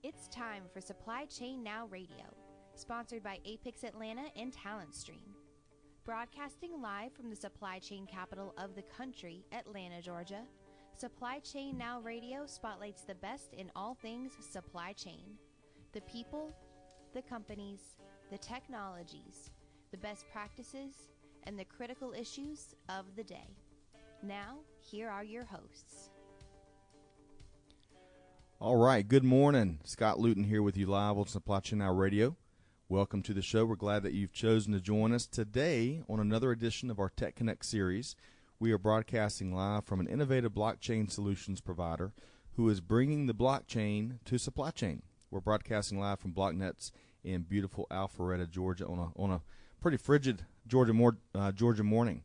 It's time for Supply Chain Now Radio, sponsored by Apex Atlanta and Talent Stream. Broadcasting live from the supply chain capital of the country, Atlanta, Georgia, Supply Chain Now Radio spotlights the best in all things supply chain. The people, the companies, the technologies, the best practices, and the critical issues of the day. Now, here are your hosts. All right, good morning. Scott Luton here with you live on Supply Chain Now Radio. Welcome to the show. We're glad that you've chosen to join us today on another edition of our Tech Connect series. We are broadcasting live from an innovative blockchain solutions provider who is bringing the blockchain to supply chain. We're broadcasting live from BlockNets in beautiful Alpharetta, Georgia, on a pretty frigid Georgia morning.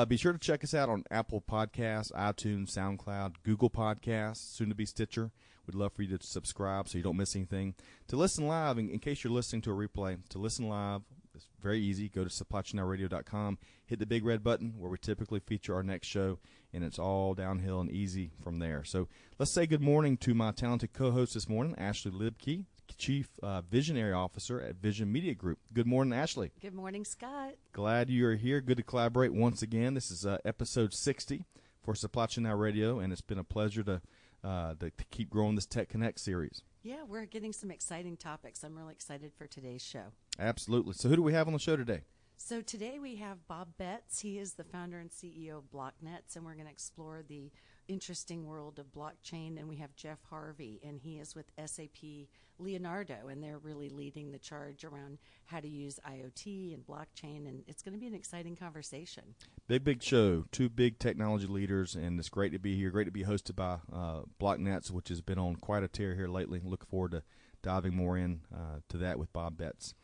Be sure to check us out on Apple Podcasts, iTunes, SoundCloud, Google Podcasts, soon to be Stitcher. We'd love for you to subscribe so you don't miss anything. To listen live, in case you're listening to a replay, to listen live, it's very easy. Go to supplychainnowradio.com, hit the big red button where we typically feature our next show, and it's all downhill and easy from there. So let's say good morning to my talented co-host this morning, Ashley Libke, Chief Visionary Officer at Vision Media Group. Good morning, Ashley. Good morning, Scott. Glad you are here. Good to collaborate once again. This is episode 60 for Supply Chain Now Radio, and it's been a pleasure to keep growing this Tech Connect series. Yeah, we're getting some exciting topics. I'm really excited for today's show. Absolutely. So who do we have on the show today? So today we have Bob Betts. He is the founder and CEO of BlockNets, and we're going to explore the interesting world of blockchain. And we have Jeff Harvey, and he is with SAP Leonardo, and they're really leading the charge around how to use IoT and blockchain, and it's going to be an exciting conversation. Big show. Two big technology leaders, and it's great to be here. Great to be hosted by BlockNets, which has been on quite a tear here lately. Look forward to diving more in to that with Bob Betts.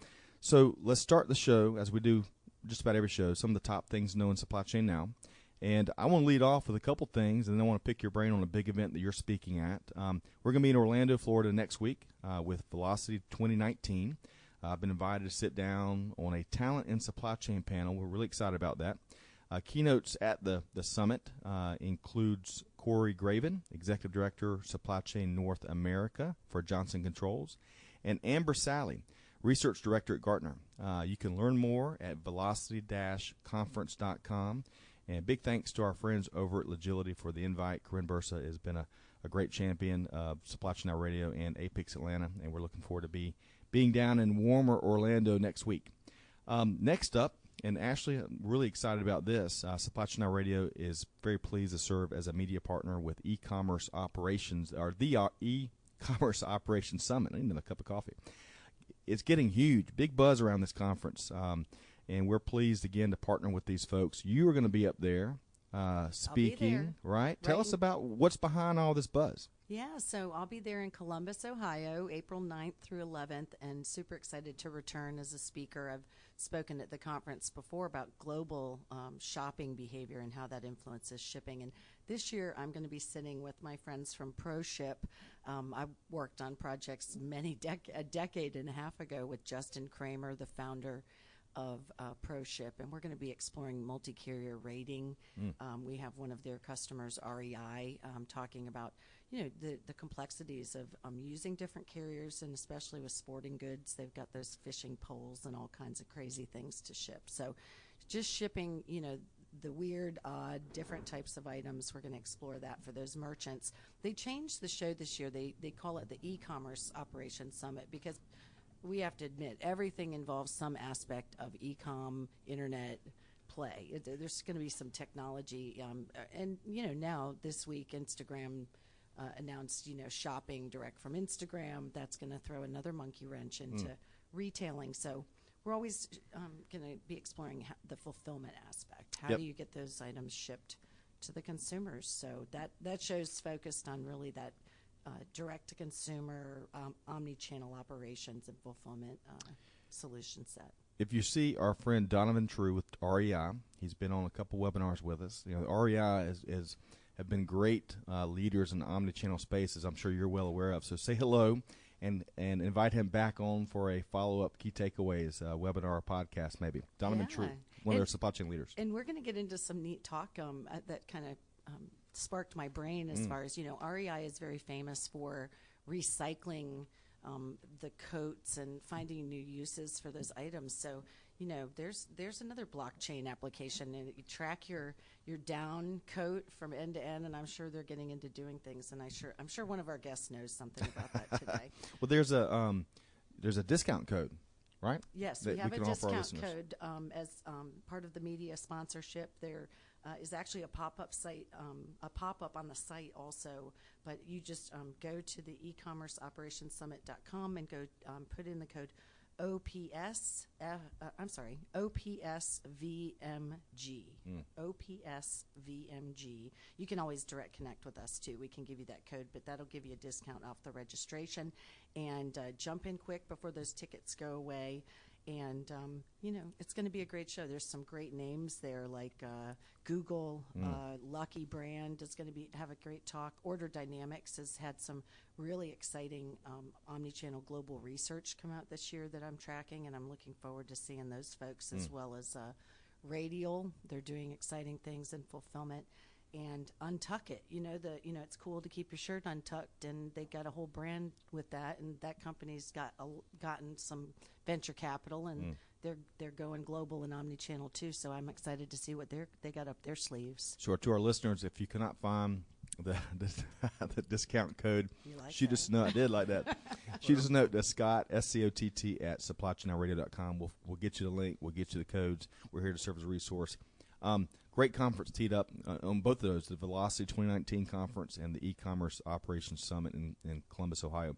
So let's start the show, as we do just about every show, some of the top things to know in supply chain now. And I want to lead off with a couple things, and then I want to pick your brain on a big event that you're speaking at. We're going to be in Orlando, Florida next week with Velocity 2019. I've been invited to sit down on a talent and supply chain panel. We're really excited about that. Keynotes at the summit includes Corey Graven, Executive Director, Supply Chain North America for Johnson Controls, and Amber Sally, Research Director at Gartner. You can learn more at velocity-conference.com. And big thanks to our friends over at Logility for the invite. Corinne Bursa has been a great champion of Supply Chain Now Radio and Apex Atlanta, and we're looking forward to being down in warmer Orlando next week. Next up, and Ashley, I'm really excited about this. Supply Chain Now Radio is very pleased to serve as a media partner with e-commerce operations, or the e-commerce operations summit. I need another cup of coffee. It's getting huge, big buzz around this conference, and we're pleased again to partner with these folks. You are going to be up there speaking, right? Tell us about what's behind all this buzz. Yeah, so I'll be there in Columbus, Ohio, April 9th through 11th, and super excited to return as a speaker. I've spoken at the conference before about global shopping behavior and how that influences shipping. And this year I'm going to be sitting with my friends from ProShip. I worked on projects a decade and a half ago with Justin Kramer, the founder of ProShip, and we're going to be exploring multi-carrier rating. We have one of their customers, REI, talking about the complexities of using different carriers, and especially with sporting goods. They've got those fishing poles and all kinds of crazy things to ship. So just shipping, the weird, odd, different types of items. We're going to explore that for those merchants. They changed the show this year. They call it the e-commerce operations summit because we have to admit, everything involves some aspect of e-com, internet play. There's going to be some technology. And, now this week, Instagram announced, shopping direct from Instagram. That's going to throw another monkey wrench into retailing. So we're always going to be exploring the fulfillment aspect. How do you get those items shipped to the consumers? So that show's focused on really that direct-to-consumer, omni-channel operations and fulfillment solution set. If you see our friend Donovan True with REI, he's been on a couple webinars with us. REI have been great leaders in the omni-channel space, as I'm sure you're well aware of. So say hello and invite him back on for a follow-up key takeaways webinar or podcast maybe. Donovan True, one of their supply chain leaders. And we're going to get into some neat talk that kind of sparked my brain as far as, REI is very famous for recycling the coats and finding new uses for those items. So, there's another blockchain application, and you track your down coat from end to end, and I'm sure they're getting into doing things, and I'm sure one of our guests knows something about that today. Well, there's a discount code, right? Yes, we have a discount code as part of the media sponsorship. There is actually a pop-up site, a pop-up on the site also, but you just go to the ecommerceoperationssummit.com and go put in the code OPS VMG. OPS VMG. You can always direct connect with us too. We can give you that code, but that'll give you a discount off the registration. And jump in quick before those tickets go away. And, it's going to be a great show. There's some great names there, like Google, Lucky Brand is going to have a great talk. Order Dynamics has had some really exciting omnichannel global research come out this year that I'm tracking, and I'm looking forward to seeing those folks, as well as Radial. They're doing exciting things in fulfillment. And Untuck It, it's cool to keep your shirt untucked, and they got a whole brand with that, and that company's gotten some venture capital, and they're going global and omnichannel too. So I'm excited to see what they got up their sleeves. Sure. To our listeners, if you cannot find the discount code, shoot us a note. I did like that. Shoot us a note to Scott, SCOTT at supplychainradio.com. We'll get you the link. We'll get you the codes. We're here to serve as a resource. Great conference teed up on both of those, the Velocity 2019 conference and the E-commerce Operations Summit in Columbus, Ohio.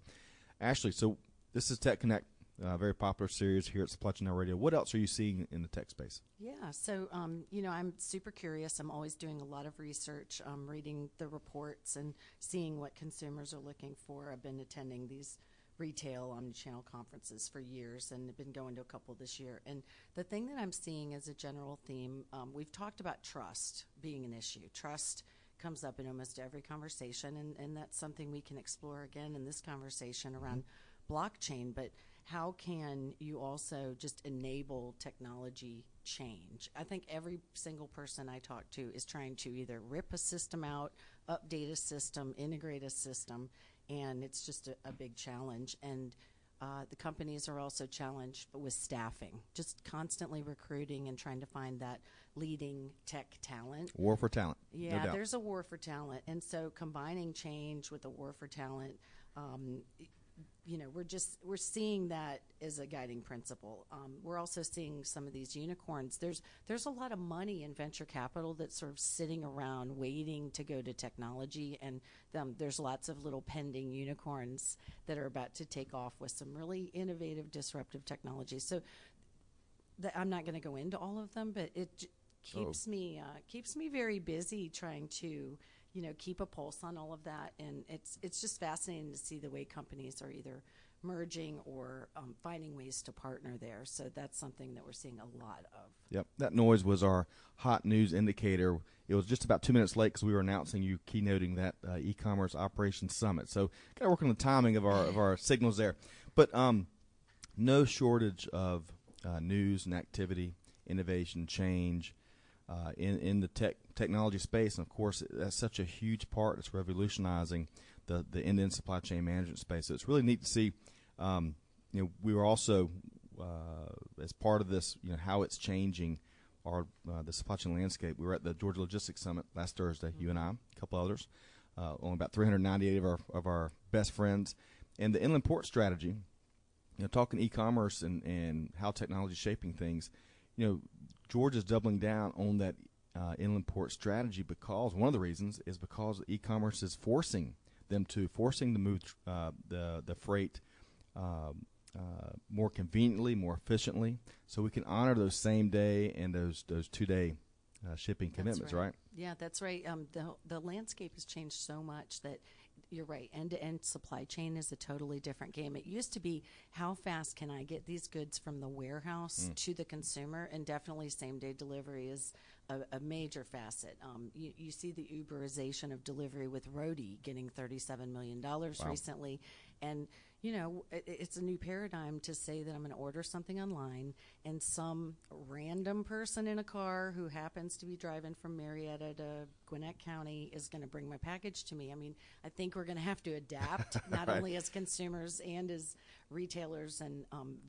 Ashley, so this is Tech Connect, a very popular series here at Supply Chain Now Radio. What else are you seeing in the tech space? Yeah, so, I'm super curious. I'm always doing a lot of research, reading the reports and seeing what consumers are looking for. I've been attending these retail omnichannel conferences for years, and have been going to a couple this year. And the thing that I'm seeing as a general theme, we've talked about trust being an issue. Trust comes up in almost every conversation, and that's something we can explore again in this conversation around blockchain. But how can you also just enable technology change? I think every single person I talk to is trying to either rip a system out, update a system, integrate a system, and it's just a big challenge. And the companies are also challenged with staffing, just constantly recruiting and trying to find that leading tech talent. War for talent. Yeah, no doubt. There's a war for talent. And so combining change with a war for talent, we're seeing that as a guiding principle. We're also seeing some of these unicorns. There's a lot of money in venture capital that's sort of sitting around waiting to go to technology, and there's lots of little pending unicorns that are about to take off with some really innovative, disruptive technology. So I'm not going to go into all of them, but it keeps me very busy trying to keep a pulse on all of that, and it's just fascinating to see the way companies are either merging or finding ways to partner there. So that's something that we're seeing a lot of. Yep, that noise was our hot news indicator. It was just about 2 minutes late because we were announcing you keynoting that e-commerce operations summit. So got to work on the timing of our signals there. But no shortage of news and activity, innovation, change. In the technology space, and of course that's such a huge part. It's revolutionizing the end-to-end supply chain management space. So it's really neat to see. We were also as part of this, how it's changing the supply chain landscape. We were at the Georgia Logistics Summit last Thursday. You and I, a couple others, only about 398 of our best friends, and the inland port strategy. Talking e-commerce and how technology is shaping things. Georgia's doubling down on that inland port strategy because one of the reasons is because e-commerce is forcing to move the freight more conveniently, more efficiently, so we can honor those same day and those 2 day shipping commitments. Right. Yeah, that's right. The landscape has changed so much that you're right. End-to-end supply chain is a totally different game. It used to be, how fast can I get these goods from the warehouse to the consumer? And definitely same-day delivery is a major facet. You see the Uberization of delivery with Roadie getting $37 million recently. And it's a new paradigm to say that I'm going to order something online, and some random person in a car who happens to be driving from Marietta to Gwinnett County is going to bring my package to me. I mean, I think we're going to have to adapt, not Right. only as consumers and as retailers and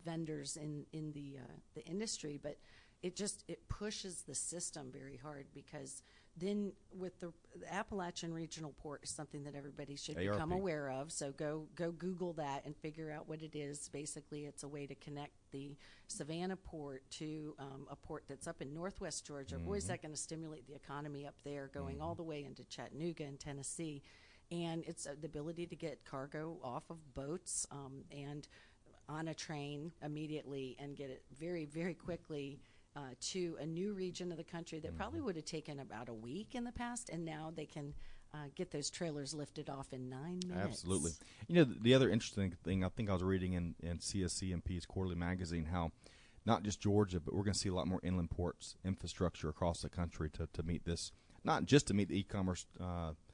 vendors in the industry, but it pushes the system very hard, because then with the Appalachian Regional Port is something that everybody should ARP. become aware of. So go Google that and figure out what it is. Basically, it's a way to connect the Savannah port to a port that's up in northwest Georgia. Boy, is that going to stimulate the economy up there, going all the way into Chattanooga and Tennessee. And it's the ability to get cargo off of boats and on a train immediately, and get it very, very quickly to a new region of the country that probably would have taken about a week in the past, and now they can get those trailers lifted off in 9 minutes. Absolutely. You know, the other interesting thing, I think I was reading in CSCMP's quarterly magazine, how not just Georgia, but we're going to see a lot more inland ports infrastructure across the country to meet this, not just to meet the e-commerce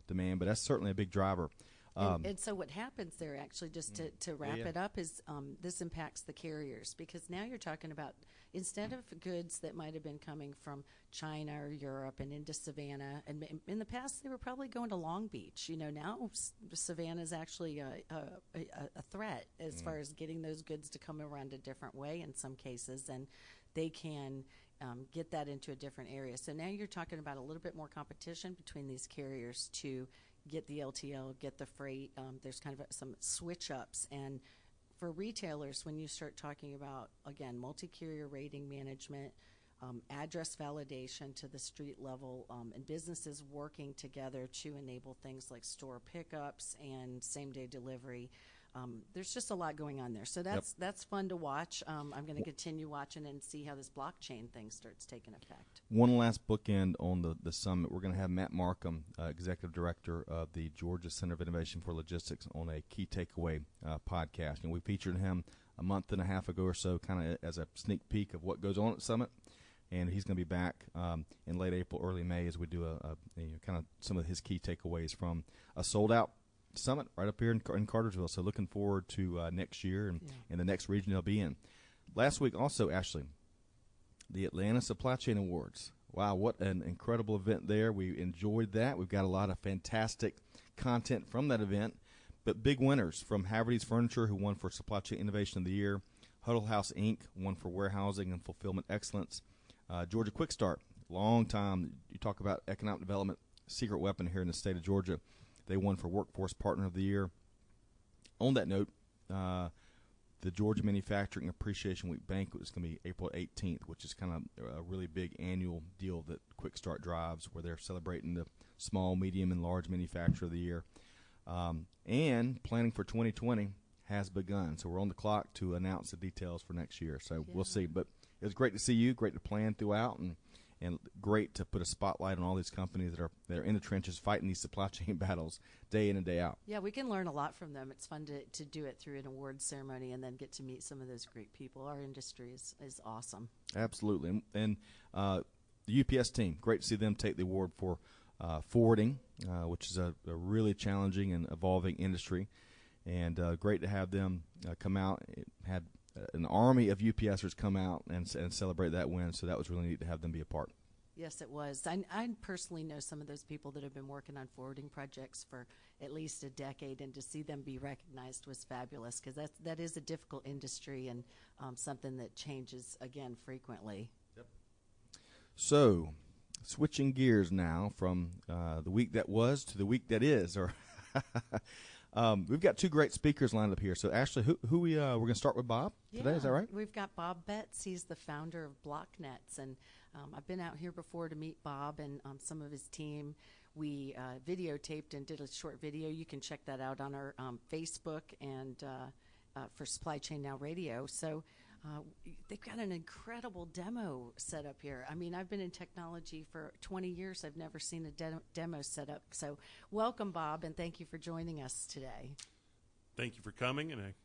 demand, but that's certainly a big driver. And so what happens there, actually, just to wrap it up, is this impacts the carriers, because now you're talking about, instead of goods that might have been coming from China or Europe and into Savannah, and in the past they were probably going to Long Beach. Now Savannah is actually a threat as far as getting those goods to come around a different way in some cases, and they can get that into a different area. So now you're talking about a little bit more competition between these carriers to get the LTL, get the freight. There's kind of some switch ups. And for retailers, when you start talking about, again, multi-carrier rating management, address validation to the street level, and businesses working together to enable things like store pickups and same-day delivery, there's just a lot going on there. So that's fun to watch. I'm going to continue watching and see how this blockchain thing starts taking effect. One last bookend on the summit. We're going to have Matt Markham, Executive Director of the Georgia Center of Innovation for Logistics, on a Key Takeaway podcast. And we featured him a month and a half ago or so, kind of as a sneak peek of what goes on at Summit. And he's going to be back in late April, early May, as we do a kind of some of his key takeaways from a sold-out Summit right up here in Cartersville. So looking forward to next year and the next region they'll be in. Last week also, Ashley, the Atlanta Supply Chain Awards. Wow, what an incredible event there. We enjoyed that. We've got a lot of fantastic content from that event. But big winners from Haverty's Furniture, who won for Supply Chain Innovation of the Year. Huddle House, Inc. won for Warehousing and Fulfillment Excellence. Georgia Quick Start, long time. You talk about economic development, secret weapon here in the state of Georgia. They won for Workforce Partner of the Year. On that note, the Georgia Manufacturing Appreciation Week banquet is going to be April 18th, which is kind of a really big annual deal that Quick Start drives, where they're celebrating the small, medium, and large manufacturer of the year. And planning for 2020 has begun. So we're on the clock to announce the details for next year. So we'll see. But it was great to see you, great to plan throughout, and great to put a spotlight on all these companies that are in the trenches fighting these supply chain battles day in and day out. Yeah, we can learn a lot from them. It's fun to do it through an awards ceremony and then get to meet some of those great people. Our industry is awesome. Absolutely. And the UPS team, great to see them take the award for forwarding, which is a really challenging and evolving industry. And great to have them come out. It had an army of UPSers come out and celebrate that win, so that was really neat to have them be a part. Yes, it was. I personally know some of those people that have been working on forwarding projects for at least a decade, and to see them be recognized was fabulous, because that is a difficult industry and something that changes, again, frequently. Yep. So, switching gears now from the week that was to the week that is, or we've got two great speakers lined up here. So, Ashley, who we're going to start with Bob today. Is that right? We've got Bob Betts. He's the founder of BlockNets, and I've been out here before to meet Bob and some of his team. We videotaped and did a short video. You can check that out on our Facebook and for Supply Chain Now Radio. So they've got an incredible demo set up here. I mean, I've been in technology for 20 years. I've never seen a demo set up. So welcome, Bob, and thank you for joining us today. Thank you for coming, and I'm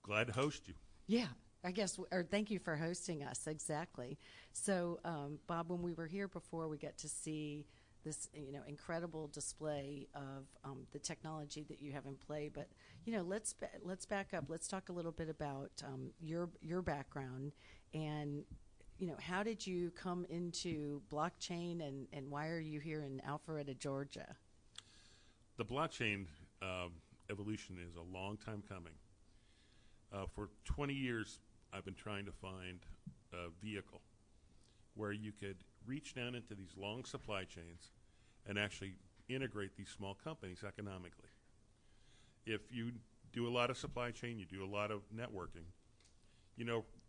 glad to host you. Yeah, I guess, or thank you for hosting us, exactly. So, Bob, when we were here before, we got to see this incredible display of the technology that you have in play. But let's back up. Let's talk a little bit about your background and how did you come into blockchain and why are you here in Alpharetta, Georgia? The blockchain evolution is a long time coming. For 20 years, I've been trying to find a vehicle where you could reach down into these long supply chains and actually integrate these small companies economically. If you do a lot of supply chain, you do a lot of networking,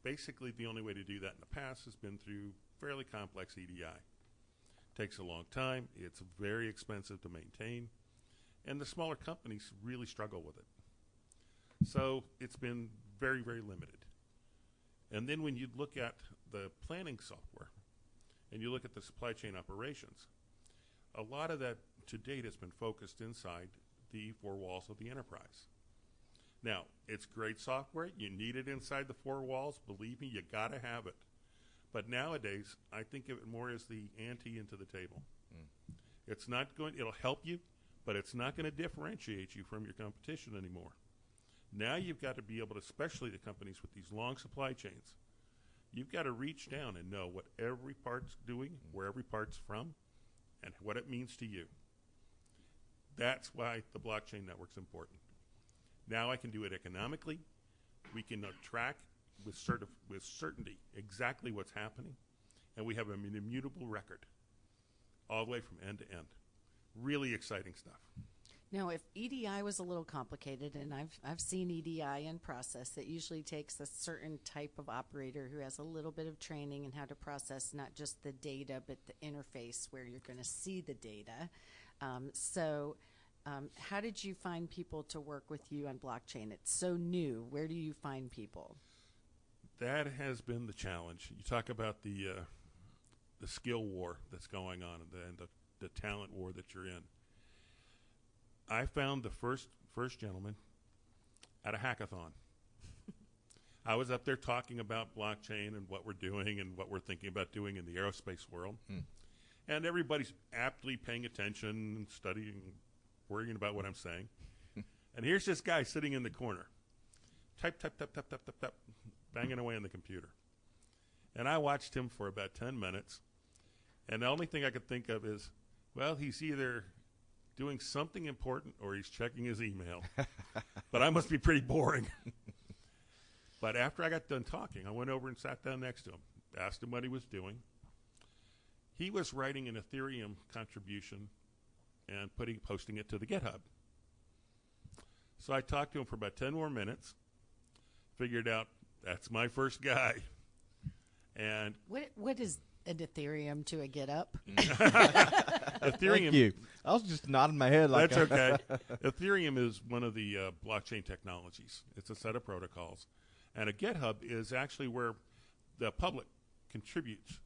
basically the only way to do that in the past has been through fairly complex EDI. Takes a long time, it's very expensive to maintain, and the smaller companies really struggle with it. So it's been very, very limited. And then when you look at the planning software and you look at the supply chain operations, a lot of that to date has been focused inside the four walls of the enterprise. Now, it's great software. You need it inside the four walls. Believe me, you got to have it. But nowadays, I think of it more as the ante into the table. It's not going, it'll help you, but it's not going to differentiate you from your competition anymore. Now you've got to be able to, especially the companies with these long supply chains, you've got to reach down and know what every part's doing, where every part's from, and what it means to you. That's why the blockchain network's important. Now I can do it economically. We can track with certainty exactly what's happening, and we have an immutable record all the way from end to end. Really exciting stuff. Now, if EDI was a little complicated, and I've seen EDI in process, it usually takes a certain type of operator who has a little bit of training in how to process not just the data, but the interface where you're going to see the data. How did you find people to work with you on blockchain? It's so new. Where do you find people? That has been the challenge. You talk about the skill war that's going on and the talent war that you're in. I found the first gentleman at a hackathon. I was up there talking about blockchain and what we're doing and what we're thinking about doing in the aerospace world. And everybody's aptly paying attention, studying, worrying about what I'm saying. And here's this guy sitting in the corner. Type, banging away on the computer. And I watched him for about 10 minutes. And the only thing I could think of is, well, he's either doing something important or he's checking his email. But I must be pretty boring. But after I got done talking, I went over and sat down next to him, asked him what he was doing. He was writing an Ethereum contribution and posting it to the GitHub. So I talked to him for about 10 more minutes, figured out that's my first guy. And what is an Ethereum to a GitHub? Ethereum. Thank you. I was just nodding my head like that's okay. Ethereum is one of the blockchain technologies. It's a set of protocols. And a GitHub is actually where the public contributes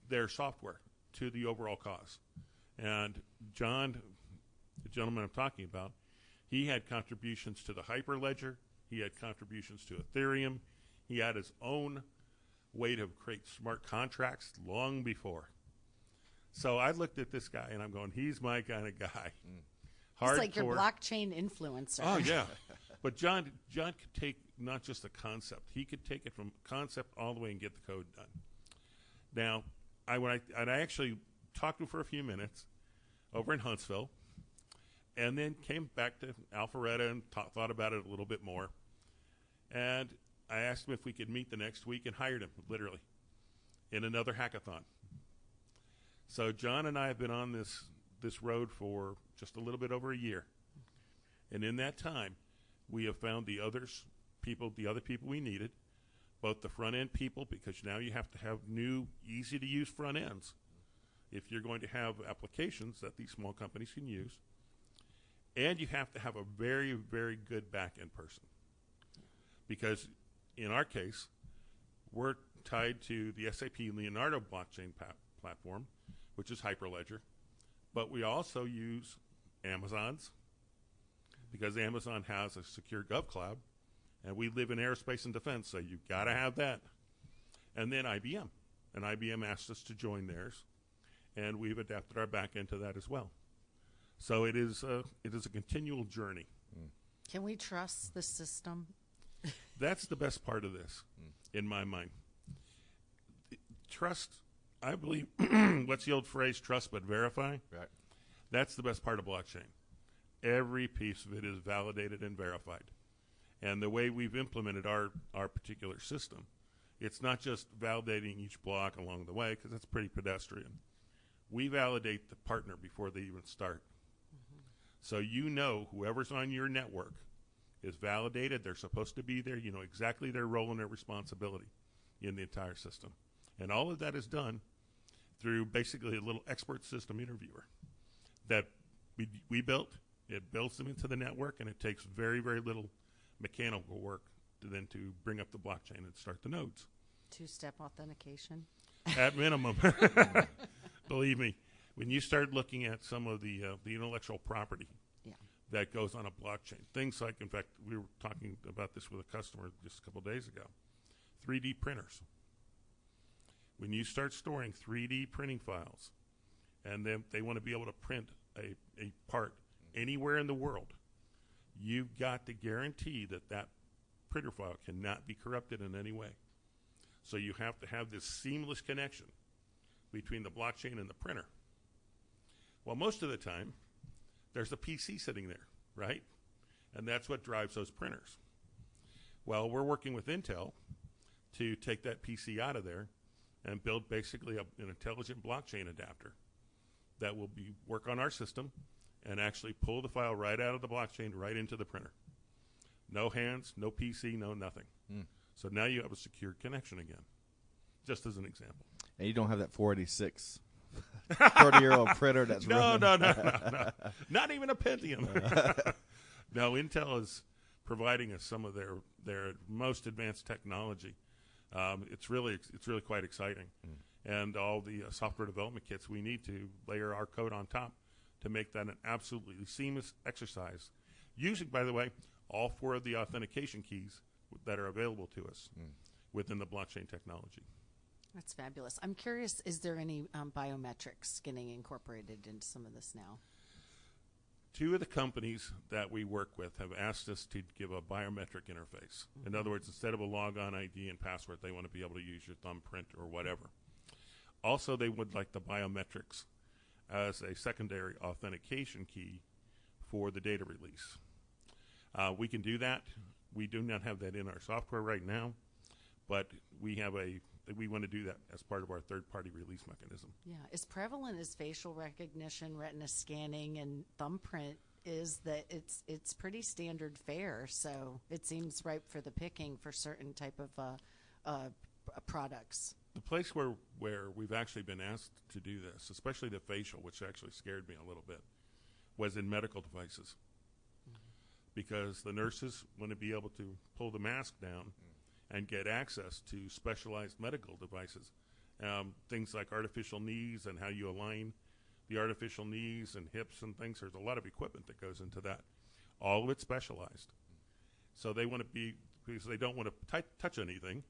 their software to the overall cause. And John, the gentleman I'm talking about, he had contributions to the Hyperledger. He had contributions to Ethereum. He had his own way to create smart contracts long before. So I looked at this guy and I'm going, he's my kind of guy. He's like your blockchain influencer. Oh, yeah. But John could take not just a concept. He could take it from concept all the way and get the code done. Now, I actually talked to him for a few minutes over in Huntsville and then came back to Alpharetta and thought about it a little bit more. And I asked him if we could meet the next week and hired him, literally, in another hackathon. So John and I have been on this road for just a little bit over a year. And in that time, we have found the other people we needed, both the front-end people, because now you have to have new, easy-to-use front ends if you're going to have applications that these small companies can use. And you have to have a very, very good back-end person. Because in our case, we're tied to the SAP Leonardo blockchain platform, which is Hyperledger. But we also use Amazon's, because Amazon has a secure GovCloud, and we live in aerospace and defense, so you've got to have that. And then IBM. And IBM asked us to join theirs. and we've adapted our back end to that as well. So it is a continual journey. Can we trust the system? That's the best part of this, in my mind. Trust, I believe, what's the old phrase, trust but verify? Right. That's the best part of blockchain. Every piece of it is validated and verified. And the way we've implemented our particular system, it's not just validating each block along the way, because that's pretty pedestrian. We validate the partner before they even start. So you know whoever's on your network is validated. They're supposed to be there. You know exactly their role and their responsibility in the entire system. And all of that is done through basically a little expert system interviewer that we built. It builds them into the network, and it takes very, very little mechanical work to bring up the blockchain and start the nodes. Two-step authentication. At minimum. Believe me, when you start looking at some of the intellectual property that goes on a blockchain, things like, in fact, we were talking about this with a customer just a couple of days ago, 3D printers. When you start storing 3D printing files, and then they want to be able to print a part anywhere in the world, you've got to guarantee that printer file cannot be corrupted in any way. So you have to have this seamless connection between the blockchain and the printer. Well, most of the time, there's a PC sitting there, right? And that's what drives those printers. Well, we're working with Intel to take that PC out of there and build basically an intelligent blockchain adapter that will work on our system and actually pull the file right out of the blockchain right into the printer. No hands, no PC, no nothing. So now you have a secured connection again, just as an example. And you don't have that 486 30-year-old printer that's No. running. Not even a Pentium. No, Intel is providing us some of their most advanced technology. It's really quite exciting. And all the software development kits we need to layer our code on top to make that an absolutely seamless exercise. Using, by the way, all 4 of the authentication keys that are available to us within the blockchain technology. That's fabulous. I'm curious, is there any biometrics getting incorporated into some of this now? 2 of the companies that we work with have asked us to give a biometric interface. In other words, instead of a logon ID and password, they want to be able to use your thumbprint or whatever. Also, they would like the biometrics as a secondary authentication key for the data release. We can do that. We do not have that in our software right now, but we want to do that as part of our third-party release mechanism. Yeah, as prevalent as facial recognition, retina scanning, and thumbprint is, that it's pretty standard fare. So it seems ripe for the picking for certain type of products. The place where we've actually been asked to do this, especially the facial, which actually scared me a little bit, was in medical devices. Because the nurses want to be able to pull the mask down and get access to specialized medical devices. Things like artificial knees and how you align the artificial knees and hips and things. There's a lot of equipment that goes into that. All of it's specialized. So they want to be, because they don't want to touch anything,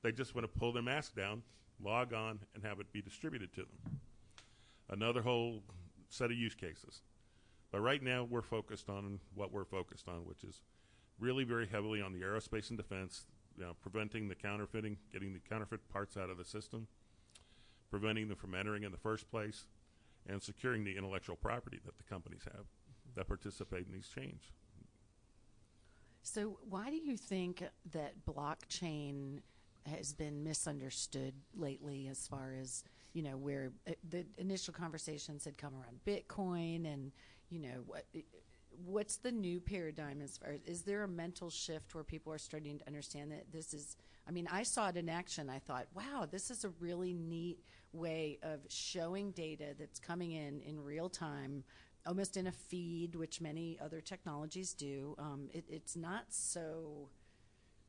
they just want to pull their mask down, log on, and have it be distributed to them. Another whole set of use cases. But right now we're focused on what we're focused on, which is really very heavily on the aerospace and defense, preventing the counterfeiting, getting the counterfeit parts out of the system, preventing them from entering in the first place, and securing the intellectual property that the companies have that participate in these chains. So why do you think that blockchain has been misunderstood lately, as far as, where the initial conversations had come around Bitcoin and, what's the new paradigm as far as, is there a mental shift where people are starting to understand that this is, I saw it in action. I thought, wow, this is a really neat way of showing data that's coming in real time, almost in a feed, which many other technologies do. It's not so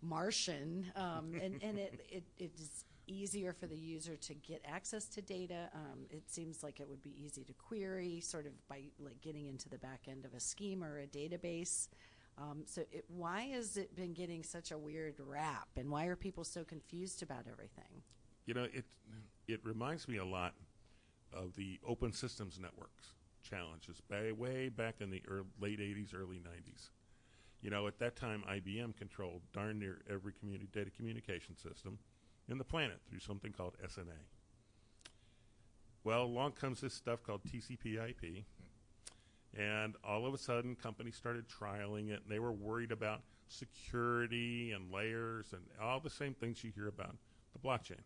Martian, and it is easier for the user to get access to data. It seems like it would be easy to query, sort of by getting into the back end of a schema or a database. Why has it been getting such a weird rap, and why are people so confused about everything? It reminds me a lot of the Open Systems Networks challenges way back in the late 80s, early 90s. You know, at that time, IBM controlled darn near every data communication system in the planet through something called SNA. Well, along comes this stuff called TCP/IP, and all of a sudden, companies started trialing it, and they were worried about security and layers and all the same things you hear about the blockchain.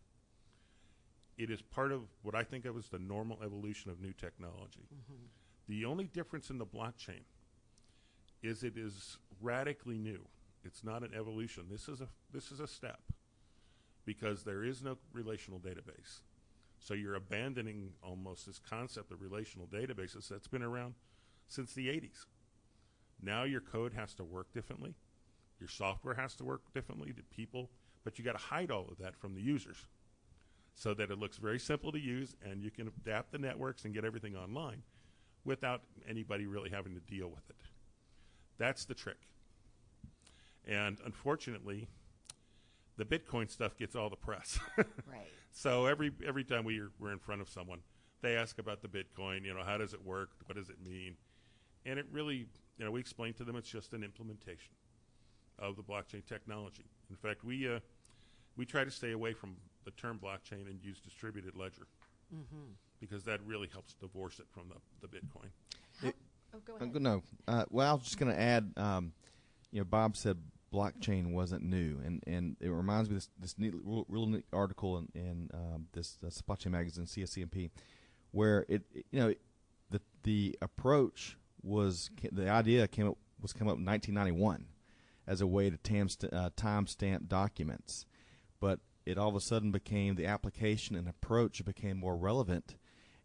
It is part of what I think of as the normal evolution of new technology. Mm-hmm. The only difference in the blockchain is it is radically new. It's not an evolution. This is a step, because there is no relational database. So you're abandoning almost this concept of relational databases that's been around since the 80s. Now your code has to work differently. Your software has to work differently to people, but you got to hide all of that from the users so that it looks very simple to use and you can adapt the networks and get everything online without anybody really having to deal with it. That's the trick. And unfortunately, the Bitcoin stuff gets all the press. Right. So every time we're in front of someone, they ask about the Bitcoin, you know, how does it work? What does it mean? And it really, you know, we explain to them it's just an implementation of the blockchain technology. In fact, we try to stay away from the term blockchain and use distributed ledger, because that really helps divorce it from the Bitcoin. Go ahead. No. Well, I was just going to add, you know, Bob said blockchain wasn't new, and it reminds me of this neat, real neat article in this Supply Chain magazine, CSCMP, where the approach was, the idea came up in 1991 as a way to timestamp documents, but it all of a sudden became, the application and approach became more relevant.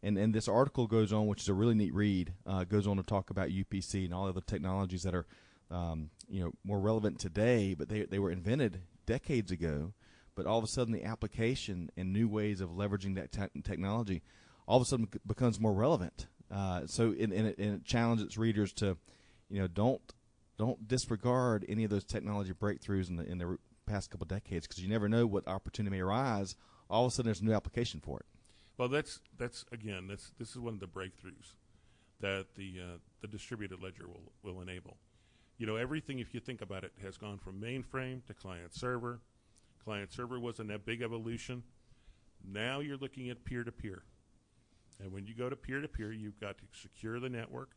And this article goes on, which is a really neat read, goes on to talk about UPC and all the other technologies that are more relevant today, but they were invented decades ago. But all of a sudden, the application and new ways of leveraging that technology all of a sudden becomes more relevant. So it challenges its readers to, don't disregard any of those technology breakthroughs in the past couple of decades, because you never know what opportunity may arise. All of a sudden, there's a new application for it. Well, this is one of the breakthroughs that the distributed ledger will enable. You know, everything, if you think about it, has gone from mainframe to client server. Client server was a big evolution. Now you're looking at peer-to-peer. And when you go to peer-to-peer, you've got to secure the network,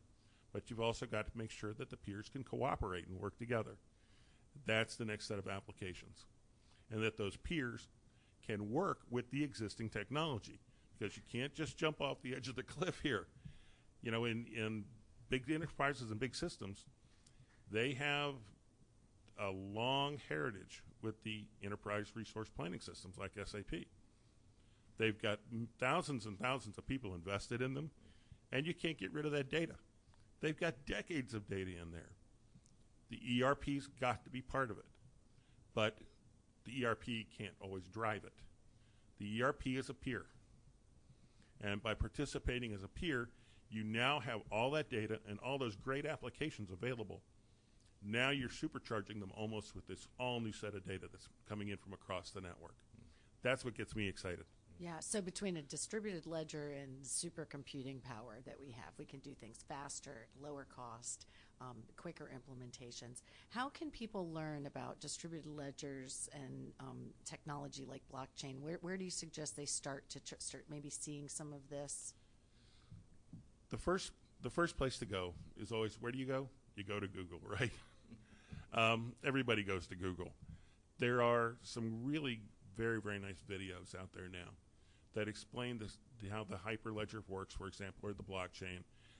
but you've also got to make sure that the peers can cooperate and work together. That's the next set of applications. And that those peers can work with the existing technology, because you can't just jump off the edge of the cliff here. You know, in big enterprises and big systems, they have a long heritage with the enterprise resource planning systems like SAP. They've got thousands and thousands of people invested in them, and you can't get rid of that data. They've got decades of data in there. The ERP's got to be part of it, but the ERP can't always drive it. The ERP is a peer, and by participating as a peer, you now have all that data and all those great applications available. Now you're supercharging them almost with this all-new set of data that's coming in from across the network. That's what gets me excited. Yeah, so between a distributed ledger and supercomputing power that we have, we can do things faster, lower cost, quicker implementations. How can people learn about distributed ledgers and technology like blockchain? Where do you suggest they start to start maybe seeing some of this? The first place to go is always, where do you go? You go to Google, right? Everybody goes to Google. There are some really very, very nice videos out there now that explain how the Hyperledger works, for example, or the blockchain,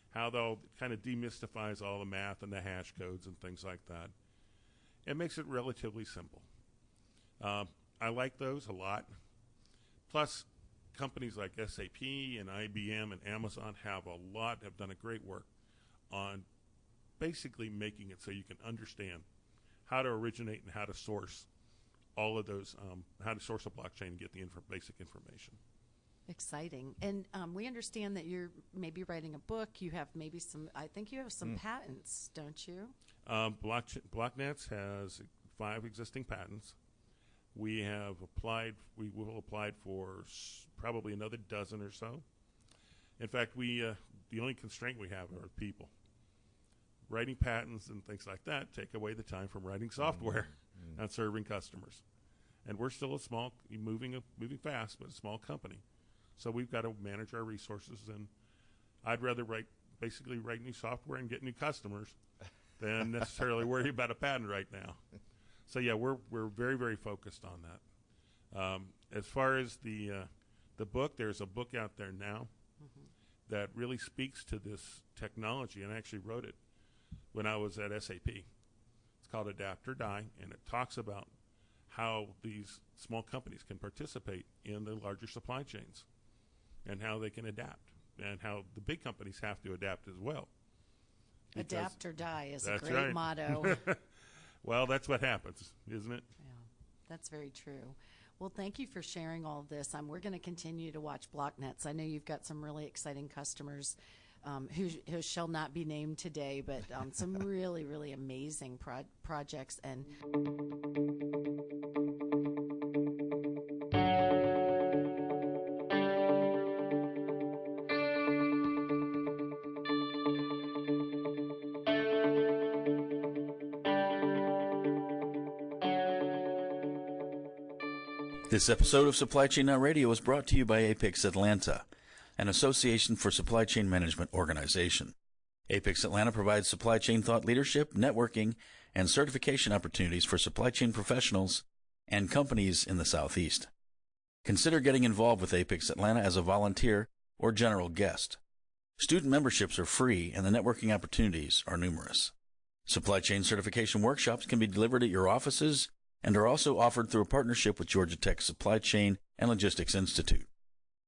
how they'll kind of demystifies all the math and the hash codes and things like that. It makes it relatively simple. I like those a lot. Plus, companies like SAP and IBM and Amazon have done a great work on basically making it so you can understand how to originate and how to source all of those, how to source a blockchain and get the basic information. Exciting. And we understand that you're maybe writing a book. You have maybe I think you have some patents, don't you? BlockNets has 5 existing patents. We will apply for probably another dozen or so. In fact, the only constraint we have are people. Writing patents and things like that take away the time from writing software and serving customers. And we're still a small, moving fast, but a small company. So we've got to manage our resources. And I'd rather write new software and get new customers than necessarily worry about a patent right now. So yeah, we're very, very focused on that. As far as the book, there's a book out there now that really speaks to this technology, and I actually wrote it when I was at SAP. It's called Adapt or Die, and it talks about how these small companies can participate in the larger supply chains and how they can adapt, and how the big companies have to adapt as well. Adapt or die is a great right. motto. Well, that's what happens, isn't it? Yeah, that's very true. Well, thank you for sharing all of this. We're going to continue to watch BlockNets. I know you've got some really exciting customers who shall not be named today, but some really, really amazing projects. And This episode of Supply Chain Now Radio is brought to you by Apex Atlanta, an Association for Supply Chain Management organization. Apex Atlanta provides supply chain thought leadership, networking, and certification opportunities for supply chain professionals and companies in the Southeast. Consider getting involved with Apex Atlanta as a volunteer or general guest. Student memberships are free and the networking opportunities are numerous. Supply chain certification workshops can be delivered at your offices and are also offered through a partnership with Georgia Tech Supply Chain and Logistics Institute.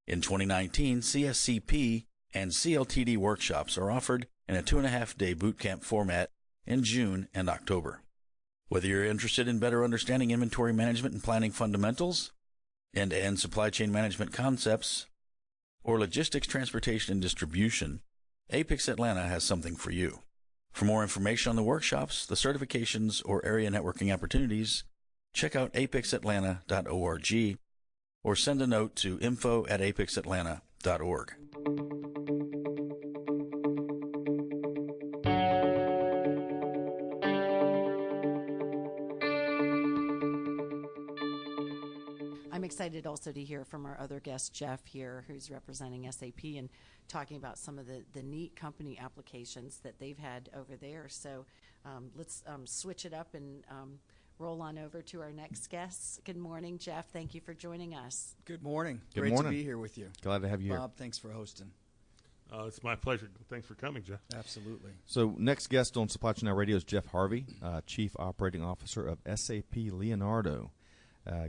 In 2019, CSCP and CLTD workshops are offered in a 2.5-day boot camp format in June and October. Whether you're interested in better understanding inventory management and planning fundamentals, end-to-end supply chain management concepts, or logistics, transportation, and distribution, Apex Atlanta has something for you. For more information on the workshops, the certifications, or area networking opportunities, check out apexatlanta.org or send a note to info@apexatlanta.org. I'm excited also to hear from our other guest, Jeff, here, who's representing SAP and talking about some of the neat company applications that they've had over there. So let's switch it up and roll on over to our next guest. Good morning, Jeff. Thank you for joining us. Good morning. Good Great morning. to be here with you. Glad to have you here. Bob, thanks for hosting. It's my pleasure. Thanks for coming, Jeff. Absolutely. So next guest on Supply Chain Now Radio is Jeff Harvey, Chief Operating Officer of SAP Leonardo.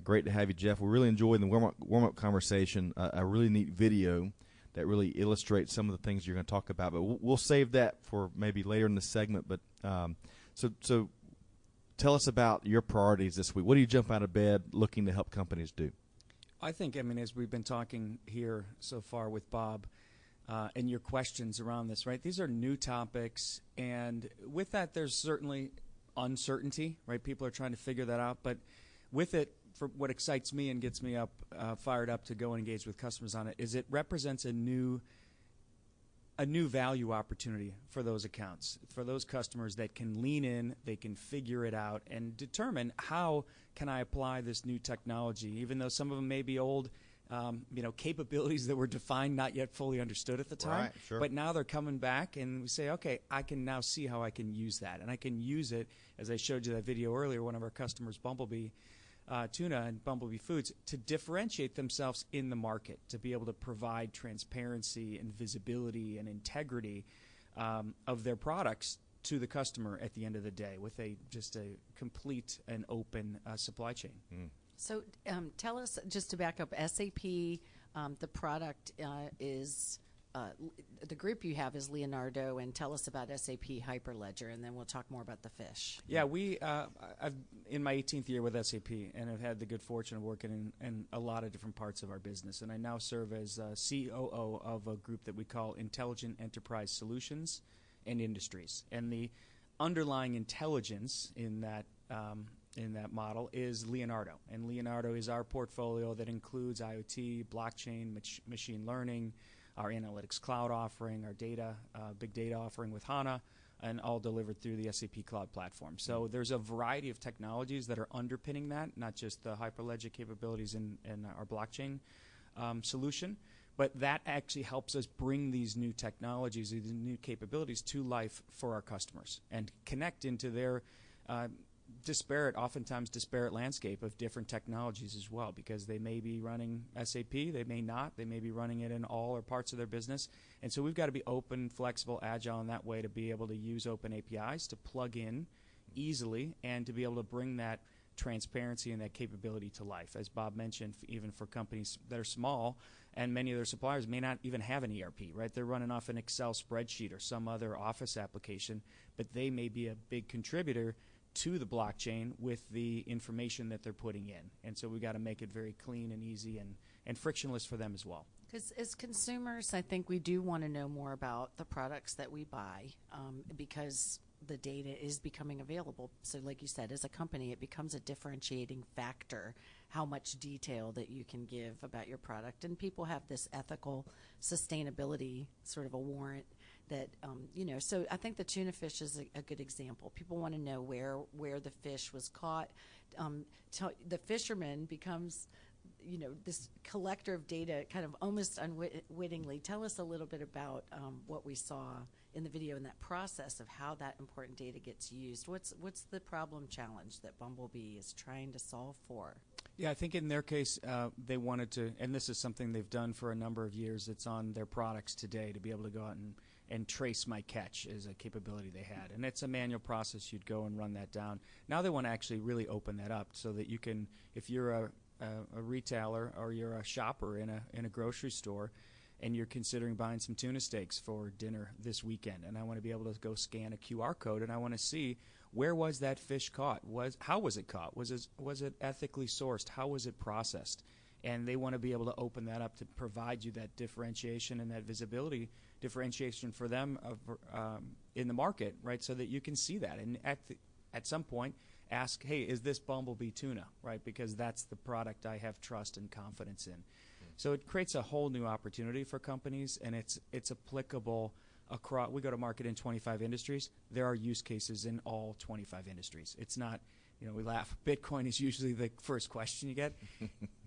Great to have you, Jeff. We really enjoyed the warm-up conversation, a really neat video that really illustrates some of the things you're going to talk about. But we'll save that for maybe later in the segment. But so tell us about your priorities this week. What do you jump out of bed looking to help companies do? I think, as we've been talking here so far with Bob and your questions around this, right? These are new topics, and with that, there's certainly uncertainty, right? People are trying to figure that out. But with it, for what excites me and gets me fired up to go and engage with customers on it, is it represents a new value opportunity for those accounts, for those customers that can lean in, they can figure it out, and determine how can I apply this new technology, even though some of them may be old, capabilities that were defined, not yet fully understood at the time. Right, sure. But now they're coming back, and we say, okay, I can now see how I can use that, and I can use it, as I showed you that video earlier, one of our customers, Bumblebee Tuna and Bumblebee Foods, to differentiate themselves in the market, to be able to provide transparency and visibility and integrity of their products to the customer at the end of the day, with just a complete and open supply chain. So tell us, just to back up, SAP, the product is, the group you have is Leonardo, and tell us about SAP Hyperledger, and then we'll talk more about the fish. Yeah, I've in my 18th year with SAP, and I've had the good fortune of working in a lot of different parts of our business, and I now serve as COO of a group that we call Intelligent Enterprise Solutions and Industries, and the underlying intelligence in that model is Leonardo, and Leonardo is our portfolio that includes IoT, blockchain, machine learning, our analytics cloud offering, our data, big data offering with HANA, and all delivered through the SAP Cloud Platform. So there's a variety of technologies that are underpinning that, not just the Hyperledger capabilities in our blockchain solution, but that actually helps us bring these new technologies, these new capabilities to life for our customers and connect into their oftentimes disparate landscape of different technologies as well, because they may be running SAP, they may not, they may be running it in all or parts of their business. And so we've got to be open, flexible, agile in that way to be able to use open APIs to plug in easily and to be able to bring that transparency and that capability to life. As Bob mentioned, even for companies that are small, and many of their suppliers may not even have an ERP, right? They're running off an Excel spreadsheet or some other Office application, but they may be a big contributor to the blockchain with the information that they're putting in. And so we've got to make it very clean and easy and frictionless for them as well. Because as consumers, I think we do want to know more about the products that we buy because the data is becoming available. So like you said, as a company, it becomes a differentiating factor how much detail that you can give about your product. And people have this ethical sustainability sort of a warrant that, so I think the tuna fish is a good example. People want to know where the fish was caught. The fisherman becomes, this collector of data kind of almost unwittingly. Tell us a little bit about what we saw in the video and that process of how that important data gets used. What's the problem challenge that Bumblebee is trying to solve for? Yeah, I think in their case, they wanted to, and this is something they've done for a number of years. It's on their products today to be able to go out and trace my catch is a capability they had. And it's a manual process. You'd go and run that down. Now they want to actually really open that up so that you can, if you're a retailer or you're a shopper in a grocery store and you're considering buying some tuna steaks for dinner this weekend, and I want to be able to go scan a QR code and I want to see where was that fish caught? How was it caught? Was it ethically sourced? How was it processed? And they want to be able to open that up to provide you that differentiation and that visibility differentiation for them in the market, right? So that you can see that, and at some point ask, hey, is this Bumblebee tuna, right? Because that's the product I have trust and confidence in. So it creates a whole new opportunity for companies, and it's applicable across. We go to market in 25 industries. There are use cases in all 25 industries. It's not, we laugh. Bitcoin is usually the first question you get.